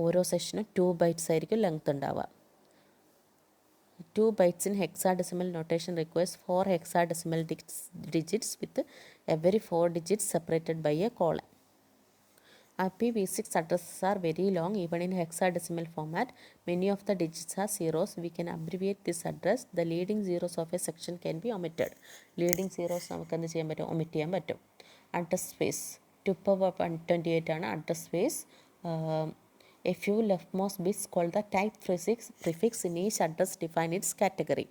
ഓരോ സെഷനും 2 ബൈറ്റ്സ് ആയിരിക്കും ലെങ്ത് ഉണ്ടാവുക. 2 bytes in hexadecimal notation requires 4 hexadecimal digits with every 4 digits separated by a colon. IPv6 addresses are very long even in hexadecimal format. Many of the digits are zeros. We can abbreviate this address. The leading zeros of a section can be omitted. Leading zeros നമുക്ക് എന്ത് ചെയ്യാൻ പറ്റും, omit ചെയ്യാൻ പറ്റും. Address space 2 power 128 ആണ് address space. A few leftmost bits called the type prefix in each address define its category.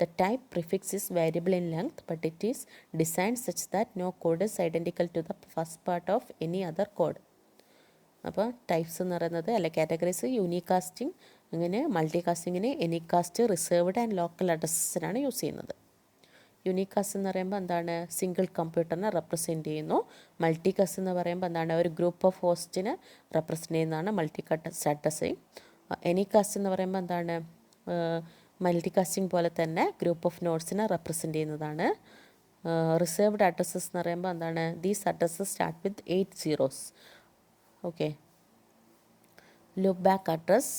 The type prefix is variable in length, but it is designed such that no code is identical to the first part of any other code. അപ്പോൾ types എന്ന് പറയുന്നത് അല്ലെ categories unicasting, അങ്ങനെ multi കാസ്റ്റിങ്ങിന് anycast, reserved and local അഡ്രസ്സസിനാണ് use ചെയ്യുന്നത്. Unicast എന്ന് പറയുമ്പോൾ എന്താണ് സിംഗിൾ കമ്പ്യൂട്ടറിനെ റെപ്രസെൻറ്റ് ചെയ്യുന്നു. മൾട്ടി കാസ്റ്റ് എന്ന് പറയുമ്പോൾ എന്താണ് ഒരു ഗ്രൂപ്പ് ഓഫ് ഹോസ്റ്റിനെ റെപ്രസെൻറ്റ് ചെയ്യുന്നതാണ് മൾട്ടി കാസ്റ്റ് അഡ്രസ്സ്. എനികാസ്റ്റ് എന്ന് പറയുമ്പോൾ എന്താണ് മൾട്ടി കാസ്റ്റിംഗ് പോലെ തന്നെ ഗ്രൂപ്പ് ഓഫ് നോഡ്സിനെ റെപ്രസെൻറ്റ് ചെയ്യുന്നതാണ്. റിസർവ്ഡ് അഡ്രസ്സസ് എന്ന് പറയുമ്പോൾ എന്താണ് these addresses start with 8 zeros. Okay, loop back address.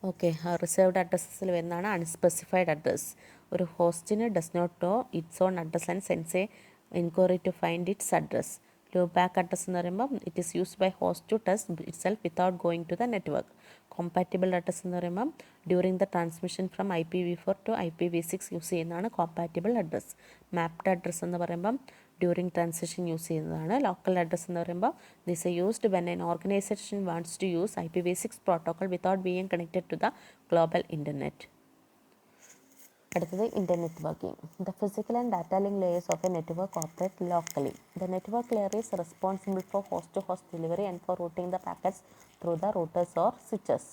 Okay, reserved അഡ്രസ്സസിൽ വരുന്നതാണ് അൺസ്പെസിഫൈഡ് അഡ്രസ്. ഒരു ഹോസ്റ്റിന് does not know its own address and sends an enquiry to find its address. Loop back address എന്ന് പറയുമ്പോൾ it is used by host to test itself without going to the network. Compatible address എന്ന് പറയുമ്പം during the transmission from IPv4 to IPv6 use ചെയ്യുന്നതാണ് compatible address. Mapped address എന്ന് പറയുമ്പം during transition use ചെയ്യുന്നതാണ്. Local address എന്ന് പറയുമ്പോൾ this is used when an organization wants to use IPv6 protocol without being connected to the global internet. അടുത്തത് internet working. The physical and data link layers of a network operate locally. The network layer is responsible for host-to-host delivery and for routing the packets through the routers or switches.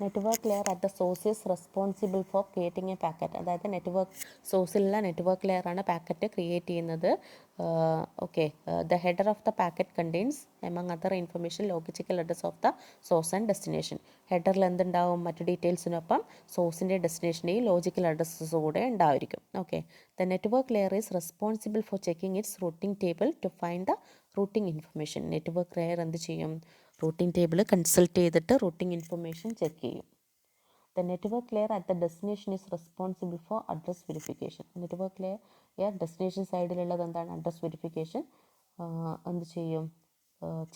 Network layer at the source is responsible for creating a packet. അതായത് network സോഴ്സിലുള്ള network ലെയറാണ് packet create ചെയ്യുന്നത്. Okay, the header of the packet contains among other information logical address of the source and destination. ഹെഡറിൽ എന്തുണ്ടാവും, മറ്റ് ഡീറ്റെയിൽസിനൊപ്പം സോഴ്സിൻ്റെ ഡെസ്റ്റിനേഷൻ്റെയും ലോജിക്കൽ അഡ്രസ്സസ് കൂടെ ഉണ്ടായിരിക്കും. Okay, the network layer is responsible for checking its routing table to find the routing information. Network layer എന്ത് ചെയ്യും, റൂട്ടിംഗ് ടേബിൾ കൺസൾട്ട് ചെയ്തിട്ട് റൂട്ടിംഗ് ഇൻഫർമേഷൻ ചെക്ക് ചെയ്യും. The network layer at the destination is responsible for address verification. Network layer destination സൈഡിലുള്ളത് എന്താണ്, address verification എന്ത് ചെയ്യും,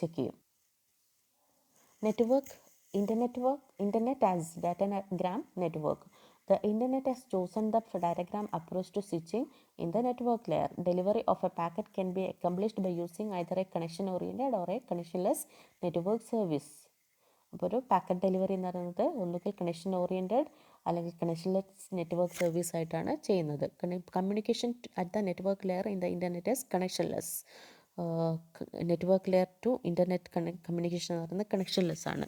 check ചെയ്യും. Network Internet as datagram network. The Internet has chosen the datagram approach to switching in the network layer. Delivery of a packet can be accomplished by using either a connection-oriented or a connectionless network service. അപ്പോൾ ഒരു packet delivery എന്ന് പറയുന്നത് ഒന്നുകിൽ connection oriented അല്ലെങ്കിൽ connectionless network service ആയിട്ടാണ് ചെയ്യുന്നത്. Communication at the network layer in the internet is connectionless. Network layer to internet communication എന്ന് പറയുന്നത് കണക്ഷൻലെസ് ആണ്.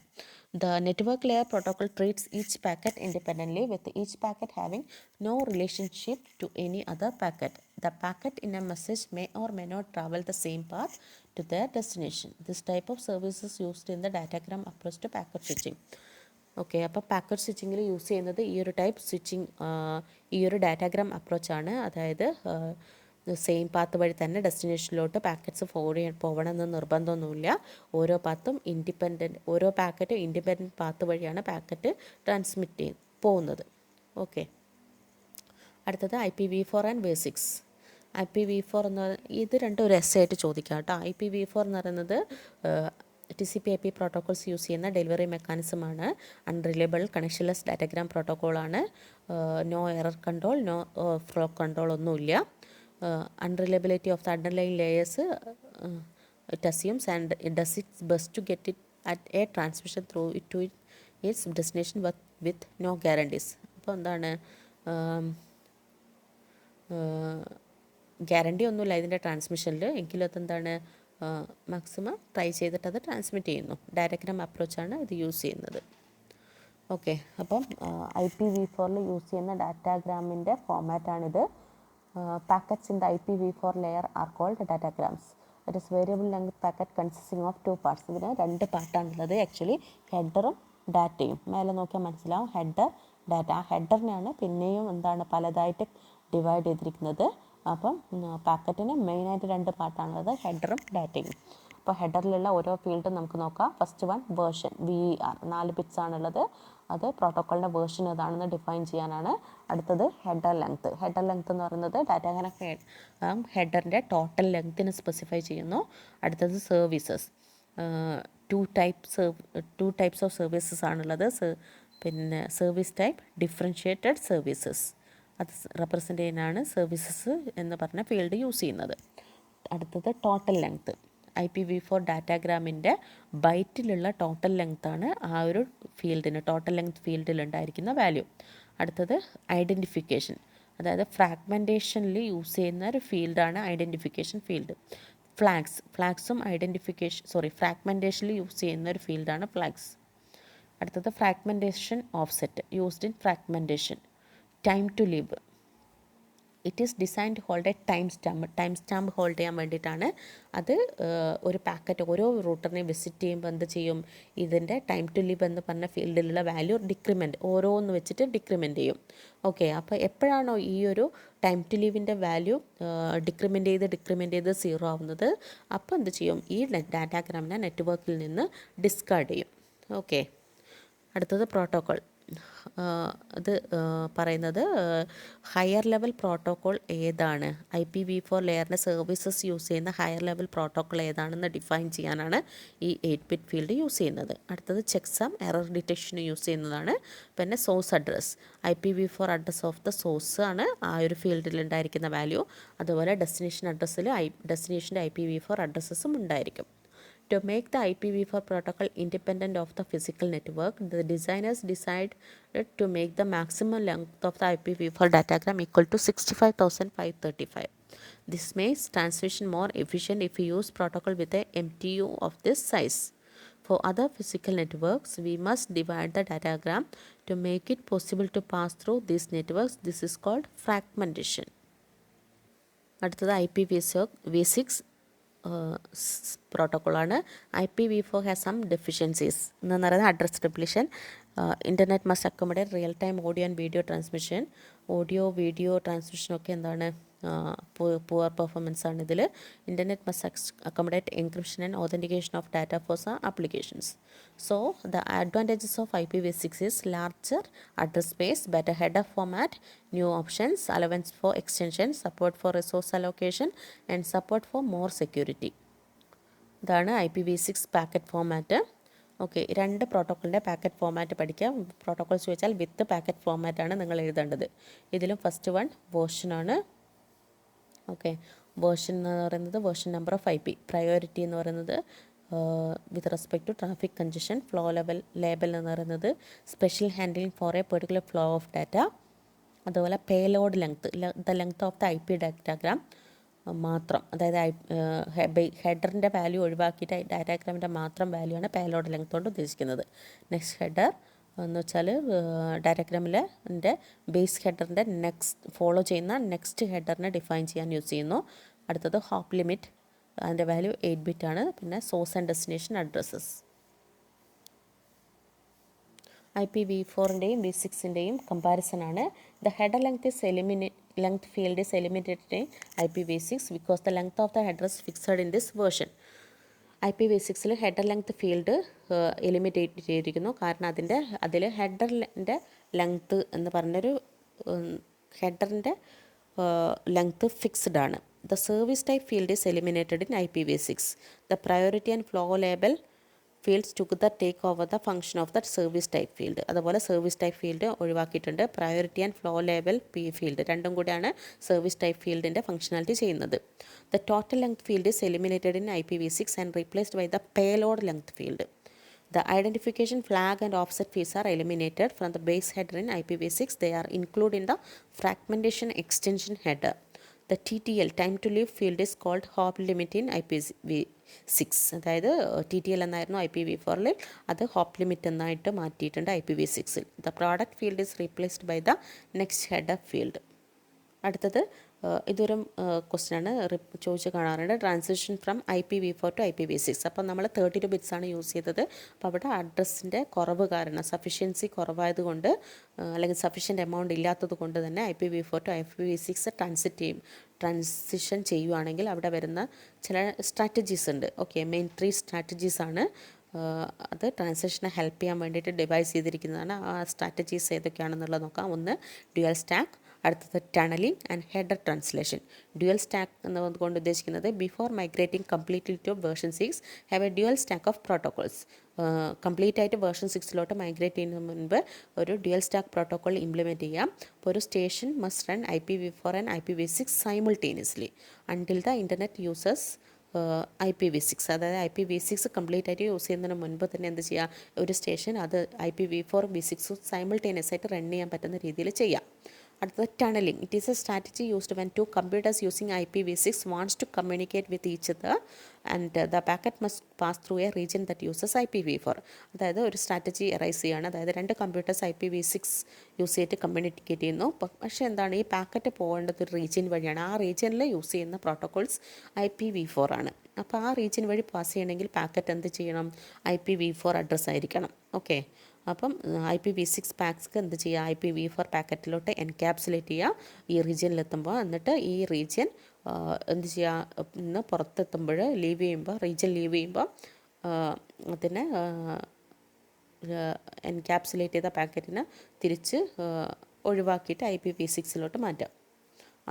The network layer protocol treats each packet independently with each packet having no relationship to any other packet. The packet in a message may or may not travel the same path to their destination. This type of service is used in the datagram approach to packet switching. Okay, അപ്പോൾ packet സ്വിച്ചിങ്ങിൽ use ചെയ്യുന്നത് ഈ ഒരു type switching, ഈ ഒരു datagram അപ്രോച്ചാണ്. അതായത് same path വഴി തന്നെ ഡെസ്റ്റിനേഷനിലോട്ട് packets പോകണമെന്ന് നിർബന്ധമൊന്നുമില്ല. ഓരോ പാത്തും ഓരോ പാക്കറ്റും ഇൻഡിപെൻഡൻറ്റ് പാത്ത് വഴിയാണ് പാക്കറ്റ് ട്രാൻസ്മിറ്റ് പോകുന്നത്. ഓക്കെ, അടുത്തത് IPv4 ആൻഡ് ബേസിക്സ്. IPv4 എന്ന് ഇത് രണ്ടും ഒരു എസ് ആയിട്ട് ചോദിക്കാം കേട്ടോ. IPv4 എന്ന് പറയുന്നത് TCP/IP പ്രോട്ടോകോൾസ് യൂസ് ചെയ്യുന്ന ഡെലിവറി മെക്കാനിസമാണ്. അൺറിലയബിൾ കണക്ഷൻലെസ് ഡാറ്റാഗ്രാം പ്രോട്ടോകോളാണ്. No error control, no flow control ഒന്നുമില്ല. Unreliability of the underline layers it assumes and it does its best to get it at a transmission through it to its destination with no guarantees. അപ്പോൾ എന്താണ്, guarantee ഒന്നുമില്ല ഇതിൻ്റെ ട്രാൻസ്മിഷനിൽ, എങ്കിലും അതെന്താണ് maximum try ചെയ്തിട്ട് അത് transmit ചെയ്യുന്നു. ഡയറക്റ്റ് അപ്രോച്ചാണ് ഇത് യൂസ് ചെയ്യുന്നത്. ഓക്കെ, അപ്പം IPv4 യൂസ് ചെയ്യുന്ന ഡാറ്റാഗ്രാമിൻ്റെ ഫോമാറ്റാണിത്. Packets in the IPv4 layer are called datagrams. It is variable length packet consisting of 2 parts. ഇതിന് 2 പാർട്ടാണുള്ളത്. ആക്ച്വലി ഹെഡറും ഡാറ്റയും. മേലെ നോക്കിയാൽ മനസ്സിലാവും, ഹെഡർ ഡാറ്റ. ആ ഹെഡറിനെയാണ് പിന്നെയും എന്താണ് പലതായിട്ട് ഡിവൈഡ് ചെയ്തിരിക്കുന്നത്. അപ്പം പാക്കറ്റിന് മെയിനായിട്ട് 2 പാർട്ടാണുള്ളത്, ഹെഡറും ഡാറ്റയും. അപ്പോൾ ഹെഡറിലുള്ള ഓരോ ഫീൽഡും നമുക്ക് നോക്കാം. First one version, VER 4 bits ആണുള്ളത്. അത് പ്രോട്ടോക്കോളിൻ്റെ വേർഷൻ ഏതാണെന്ന് ഡിഫൈൻ ചെയ്യാനാണ്. അടുത്തത് ഹെഡർ ലെങ്ത്. ഹെഡർ ലെങ്ത് എന്ന് പറയുന്നത് ഡാറ്റാഗ്രാം ഹെഡറിൻ്റെ ടോട്ടൽ ലെങ്തിന് സ്പെസിഫൈ ചെയ്യുന്നു. അടുത്തത് സർവീസസ്. 2 ടൈപ്സ് ഓഫ് സർവീസസ് ആണുള്ളത്. പിന്നെ സർവീസ് ടൈപ്പ്, ഡിഫറൻഷ്യേറ്റഡ് സർവീസസ്, അത് റെപ്രസെൻ്റ് ചെയ്യാനാണ് സർവീസസ് എന്ന് പറഞ്ഞ ഫീൽഡ് യൂസ് ചെയ്യുന്നത്. അടുത്തത് ടോട്ടൽ ലെങ്ത്. IPv4 ഡാറ്റാഗ്രാമിൻ്റെ ബൈറ്റിലുള്ള ടോട്ടൽ ലെങ്ത്താണ് ആ ഒരു ഫീൽഡിന്, ടോട്ടൽ ലെങ്ത് ഫീൽഡിലുണ്ടായിരിക്കുന്ന വാല്യൂ. അടുത്തത് ഐഡൻറ്റിഫിക്കേഷൻ, അതായത് ഫ്രാഗ്മെൻറ്റേഷനിൽ യൂസ് ചെയ്യുന്ന ഒരു ഫീൽഡാണ് ഐഡൻറ്റിഫിക്കേഷൻ ഫീൽഡ്. ഫ്ലാഗ്സും ഫ്രാഗ്മെൻറ്റേഷനിൽ യൂസ് ചെയ്യുന്ന ഒരു ഫീൽഡാണ് ഫ്ലാഗ്സ്. അടുത്തത് fragmentation offset, used in fragmentation. Time to leave, it is design to hold a time stamp hold ചെയ്യാൻ വേണ്ടിയിട്ടാണ്. അത് ഒരു പാക്കറ്റ് ഓരോ റൂട്ടറിനെ വിസിറ്റ് ചെയ്യുമ്പോൾ എന്ത് ചെയ്യും, ഇതിൻ്റെ ടൈം ടു ലീവ് എന്ന് പറഞ്ഞ ഫീൽഡിലുള്ള വാല്യൂ ഡിക്രിമെൻറ്റ് ഓരോന്ന് വെച്ചിട്ട് ഡിക്രിമെൻറ്റ് ചെയ്യും. ഓക്കെ, അപ്പോൾ എപ്പോഴാണോ ഈ ഒരു ടൈം ടു ലീവിൻ്റെ വാല്യൂ ഡിക്രിമെൻറ്റ് ചെയ്ത് 0 ആവുന്നത്, അപ്പോൾ എന്ത് ചെയ്യും, ഈ ഡാറ്റാഗ്രാമിനെ നെറ്റ്വർക്കിൽ നിന്ന് ഡിസ്കാർഡ് ചെയ്യും. ഓക്കെ, അടുത്തത് പ്രോട്ടോക്കോൾ. അത് പറയുന്നത് ഹയർ ലെവൽ പ്രോട്ടോക്കോൾ ഏതാണ്, IPv4 ലെയറിൻ്റെ സർവീസസ് യൂസ് ചെയ്യുന്ന ഹയർ ലെവൽ പ്രോട്ടോക്കോൾ ഏതാണെന്ന് ഡിഫൈൻ ചെയ്യാനാണ് ഈ 8-bit ഫീൽഡ് യൂസ് ചെയ്യുന്നത്. അടുത്തത് ചെക്സം എറർ ഡിറ്റക്ഷന് യൂസ് ചെയ്യുന്നതാണ്. പിന്നെ source address, IPv4 address of the source ആണ് ആ ഒരു ഫീൽഡിൽ ഉണ്ടായിരിക്കുന്ന വാല്യൂ. അതുപോലെ ഡെസ്റ്റിനേഷൻ അഡ്രസ്സിൽ ഡെസ്റ്റിനേഷൻ്റെ IPv4 അഡ്രസ്സസും ഉണ്ടായിരിക്കും. To make the IPv4 protocol independent of the physical network, the designers decided to make the maximum length of the IPv4 datagram equal to 65,535. This makes transmission more efficient if we use protocol with a MTU of this size. For other physical networks, we must divide the datagram to make it possible to pass through these networks. This is called fragmentation. അടുത്തത് IPv6 പ്രോട്ടോക്കോളാണ്. IPv4 has some deficiencies എന്ന് പറയുന്നത് address depletion. Internet must accommodate real time audio and video transmission. Video ട്രാൻസ്മിഷനൊക്കെ എന്താണ് poor performance ആണ് ഇതിൽ. Internet must accommodate encryption and authentication of data for some applications. So the advantages of IPv6 is larger address space, better header format, new options, allowance for extension, support for resource allocation and support for more security. ഇതാണ് IPv6 packet format. Okay, 2 പ്രോട്ടോക്കോളിൻ്റെ packet format പഠിക്കാം. Protocols ചോദിച്ചാൽ with packet ഫോമാറ്റാണ് നിങ്ങൾ എഴുതേണ്ടത്. ഇതിലും first one വേർഷനാണ്. Okay, version എന്ന് പറയുന്നത് version number of IP. Priority എന്ന് പറയുന്നത് with respect to traffic congestion. Flow label എന്ന് പറയുന്നത് special handling for a particular flow of data. അതുപോലെ payload length, the length of the IP datagram മാത്രം, അതായത് ഹെഡറിൻ്റെ വാല്യൂ ഒഴിവാക്കിയിട്ട് ഡാറ്റാഗ്രാമിൻ്റെ മാത്രം വാല്യൂ ആണ് പേലോഡ് ലെങ്ത് കൊണ്ട് ഉദ്ദേശിക്കുന്നത്. നെക്സ്റ്റ് ഹെഡർ എന്ന് വെച്ചാൽ ഡാറ്റാഗ്രാമിലെ ബേസ് ഹെഡറിൻ്റെ ഫോളോ ചെയ്യുന്ന നെക്സ്റ്റ് ഹെഡറിനെ ഡിഫൈൻ ചെയ്യാൻ യൂസ് ചെയ്യുന്നു. അടുത്തത് ഹോപ്പ് ലിമിറ്റ്, അതിൻ്റെ വാല്യൂ 8 ബിറ്റ് ആണ്. പിന്നെ സോഴ്സ് ആൻഡ് ഡെസ്റ്റിനേഷൻ അഡ്രസ്സസ്. IPv4ൻ്റെയും V6ൻ്റെയും കമ്പാരിസൺ ആണ്. The header length field is eliminated in IPv6 because the length of the header is fixed in this version. IPv6ൽ ഹെഡർ ലെങ്ത് ഫീൽഡ് എലിമിനേറ്റ് ചെയ്തിരിക്കുന്നു. കാരണം അതിൽ ഹെഡറിൻ്റെ ലെങ്ത് എന്ന് പറഞ്ഞൊരു ഹെഡറിൻ്റെ ലെങ്ത് ഫിക്സ്ഡ് ആണ്. The service type field is eliminated in IPv6. The priority and flow label fields together take over the function of that service type field. അതുപോലെ service type field ഒഴിവാക്കിയിട്ടുണ്ട്. Priority and flow label field രണ്ടും കൂടിയാണ് service type ഫീൽഡിൻ്റെ functionality ചെയ്യുന്നത്. The total length field is eliminated in IPv6 and replaced by the payload length field. The identification flag and offset fields are eliminated from the base header in IPv6. They are included in the fragmentation extension header. The TTL, time to live field is called hop limit in IPv6. അതായത് TTL എന്നായിരുന്നു IPv4ൽ, അത് hope limit എന്നായിട്ട് മാറ്റിയിട്ടുണ്ട് IPv6ൽ. The product field is replaced by the next header field. അടുത്തത് ഇതൊരു ക്വസ്റ്റ്യനാണ്, ചോദിച്ച് കാണാറുണ്ട്. Transition from IPv4 to IPv6. അപ്പോൾ നമ്മൾ 32 ബിറ്റ്സ് ആണ് യൂസ് ചെയ്തത്. അപ്പോൾ അവിടെ അഡ്രസ്സിൻ്റെ കുറവ് കാരണം, സഫിഷ്യൻസി കുറവായതുകൊണ്ട് അല്ലെങ്കിൽ സഫിഷ്യൻ്റ് എമൗണ്ട് ഇല്ലാത്തത് കൊണ്ട് തന്നെ IPv4 ടു IPv6 ട്രാൻസിഷൻ ചെയ്യുവാണെങ്കിൽ അവിടെ വരുന്ന ചില സ്ട്രാറ്റജീസ് ഉണ്ട്. ഓക്കെ, മെയിൻ 3 സ്ട്രാറ്റജീസ് ആണ്. അത് ട്രാൻസിഷനെ ഹെൽപ്പ് ചെയ്യാൻ വേണ്ടിയിട്ട് ഡിവൈസ് ചെയ്തിരിക്കുന്നതാണ്. ആ സ്ട്രാറ്റജീസ് ഏതൊക്കെയാണെന്നുള്ളത് നോക്കാം. ഒന്ന് ഡ്യുവൽ സ്റ്റാക്ക്, അടുത്തത് tunnelling and header translation. Dual stack എന്നതുകൊണ്ട് ഉദ്ദേശിക്കുന്നത് before migrating completely to version 6 have A dual stack of protocols. Complete ആയിട്ട് വേർഷൻ 6 മൈഗ്രേറ്റ് ചെയ്യുന്നതിന് മുൻപ് ഒരു ഡ്യുവൽ സ്റ്റാക്ക് പ്രോട്ടോകോൾ ഇംപ്ലിമെൻറ്റ് ചെയ്യാം. അപ്പോൾ ഒരു station must run IPv4 and IPv6 simultaneously until the internet users IPv6. അതായത് IPv6 കംപ്ലീറ്റ് ആയിട്ട് use ചെയ്യുന്നതിന് മുൻപ് തന്നെ എന്ത് ചെയ്യുക, ഒരു സ്റ്റേഷൻ അത് IPv4 V6 സൈമിൾട്ടേനിയസ് ആയിട്ട് റൺ ചെയ്യാൻ പറ്റുന്ന രീതിയിൽ ചെയ്യാം. അടുത്തത് tunnelling. It is a strategy used when two computers using IPv6 wants to communicate with each other and the packet must pass through a region that uses IPv4. അതായത് ഒരു strategy arise ചെയ്യുകയാണ്. അതായത് രണ്ട് കമ്പ്യൂട്ടേഴ്സ് IPv6 യൂസ് ചെയ്തിട്ട് communicate ചെയ്യുന്നു. പക്ഷേ എന്താണ്, ഈ പാക്കറ്റ് പോകേണ്ടത് ഒരു റീജിയൻ വഴിയാണ്. ആ റീജിയനിൽ യൂസ് ചെയ്യുന്ന പ്രോട്ടോകോൾസ് IPv4 ആണ്. അപ്പോൾ ആ റീജിയൻ വഴി പാസ് ചെയ്യണമെങ്കിൽ പാക്കറ്റ് എന്ത് ചെയ്യണം, IPv4 അഡ്രസ്സ് ആയിരിക്കണം. ഓക്കെ, അപ്പം IPv6 പാക്സ്ക്ക് എന്ത് ചെയ്യുക, IPv4 പാക്കറ്റിലോട്ട് എൻക്യാപ്സുലേറ്റ് ചെയ്യുക ഈ റീജിയനിലെത്തുമ്പോൾ. എന്നിട്ട് ഈ റീജിയൻ എന്ത് ചെയ്യുക, ഇന്ന് പുറത്തെത്തുമ്പോൾ റീജിയൻ ലീവ് ചെയ്യുമ്പോൾ അതിനെ എൻക്യാപ്സുലേറ്റ് ചെയ്ത പാക്കറ്റിനെ തിരിച്ച് ഒഴിവാക്കിയിട്ട് IPv6 മാറ്റാം.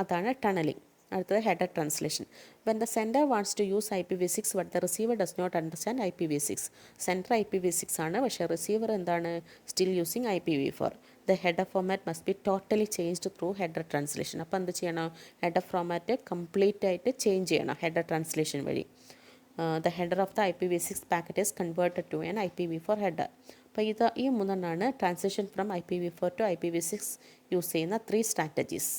അതാണ് ടണലിംഗ്. അടുത്തത് header translation. When the sender wants to use IPv6 but the receiver does not understand IPv6. Sender IPv6 ആണ്, പക്ഷേ റിസീവർ എന്താണ്, still using IPv4. The header format must be totally changed through header translation. അപ്പോൾ എന്ത് ചെയ്യണം, header format complete ആയിട്ട് change ചെയ്യണം header translation വഴി. The header of the IPv6 packet is converted to an IPv4 header. അപ്പോൾ ഈ മൂന്നെണ്ണമാണ് transition from IPv4 to IPv6 use ചെയ്യുന്ന 3 സ്ട്രാറ്റജീസ്.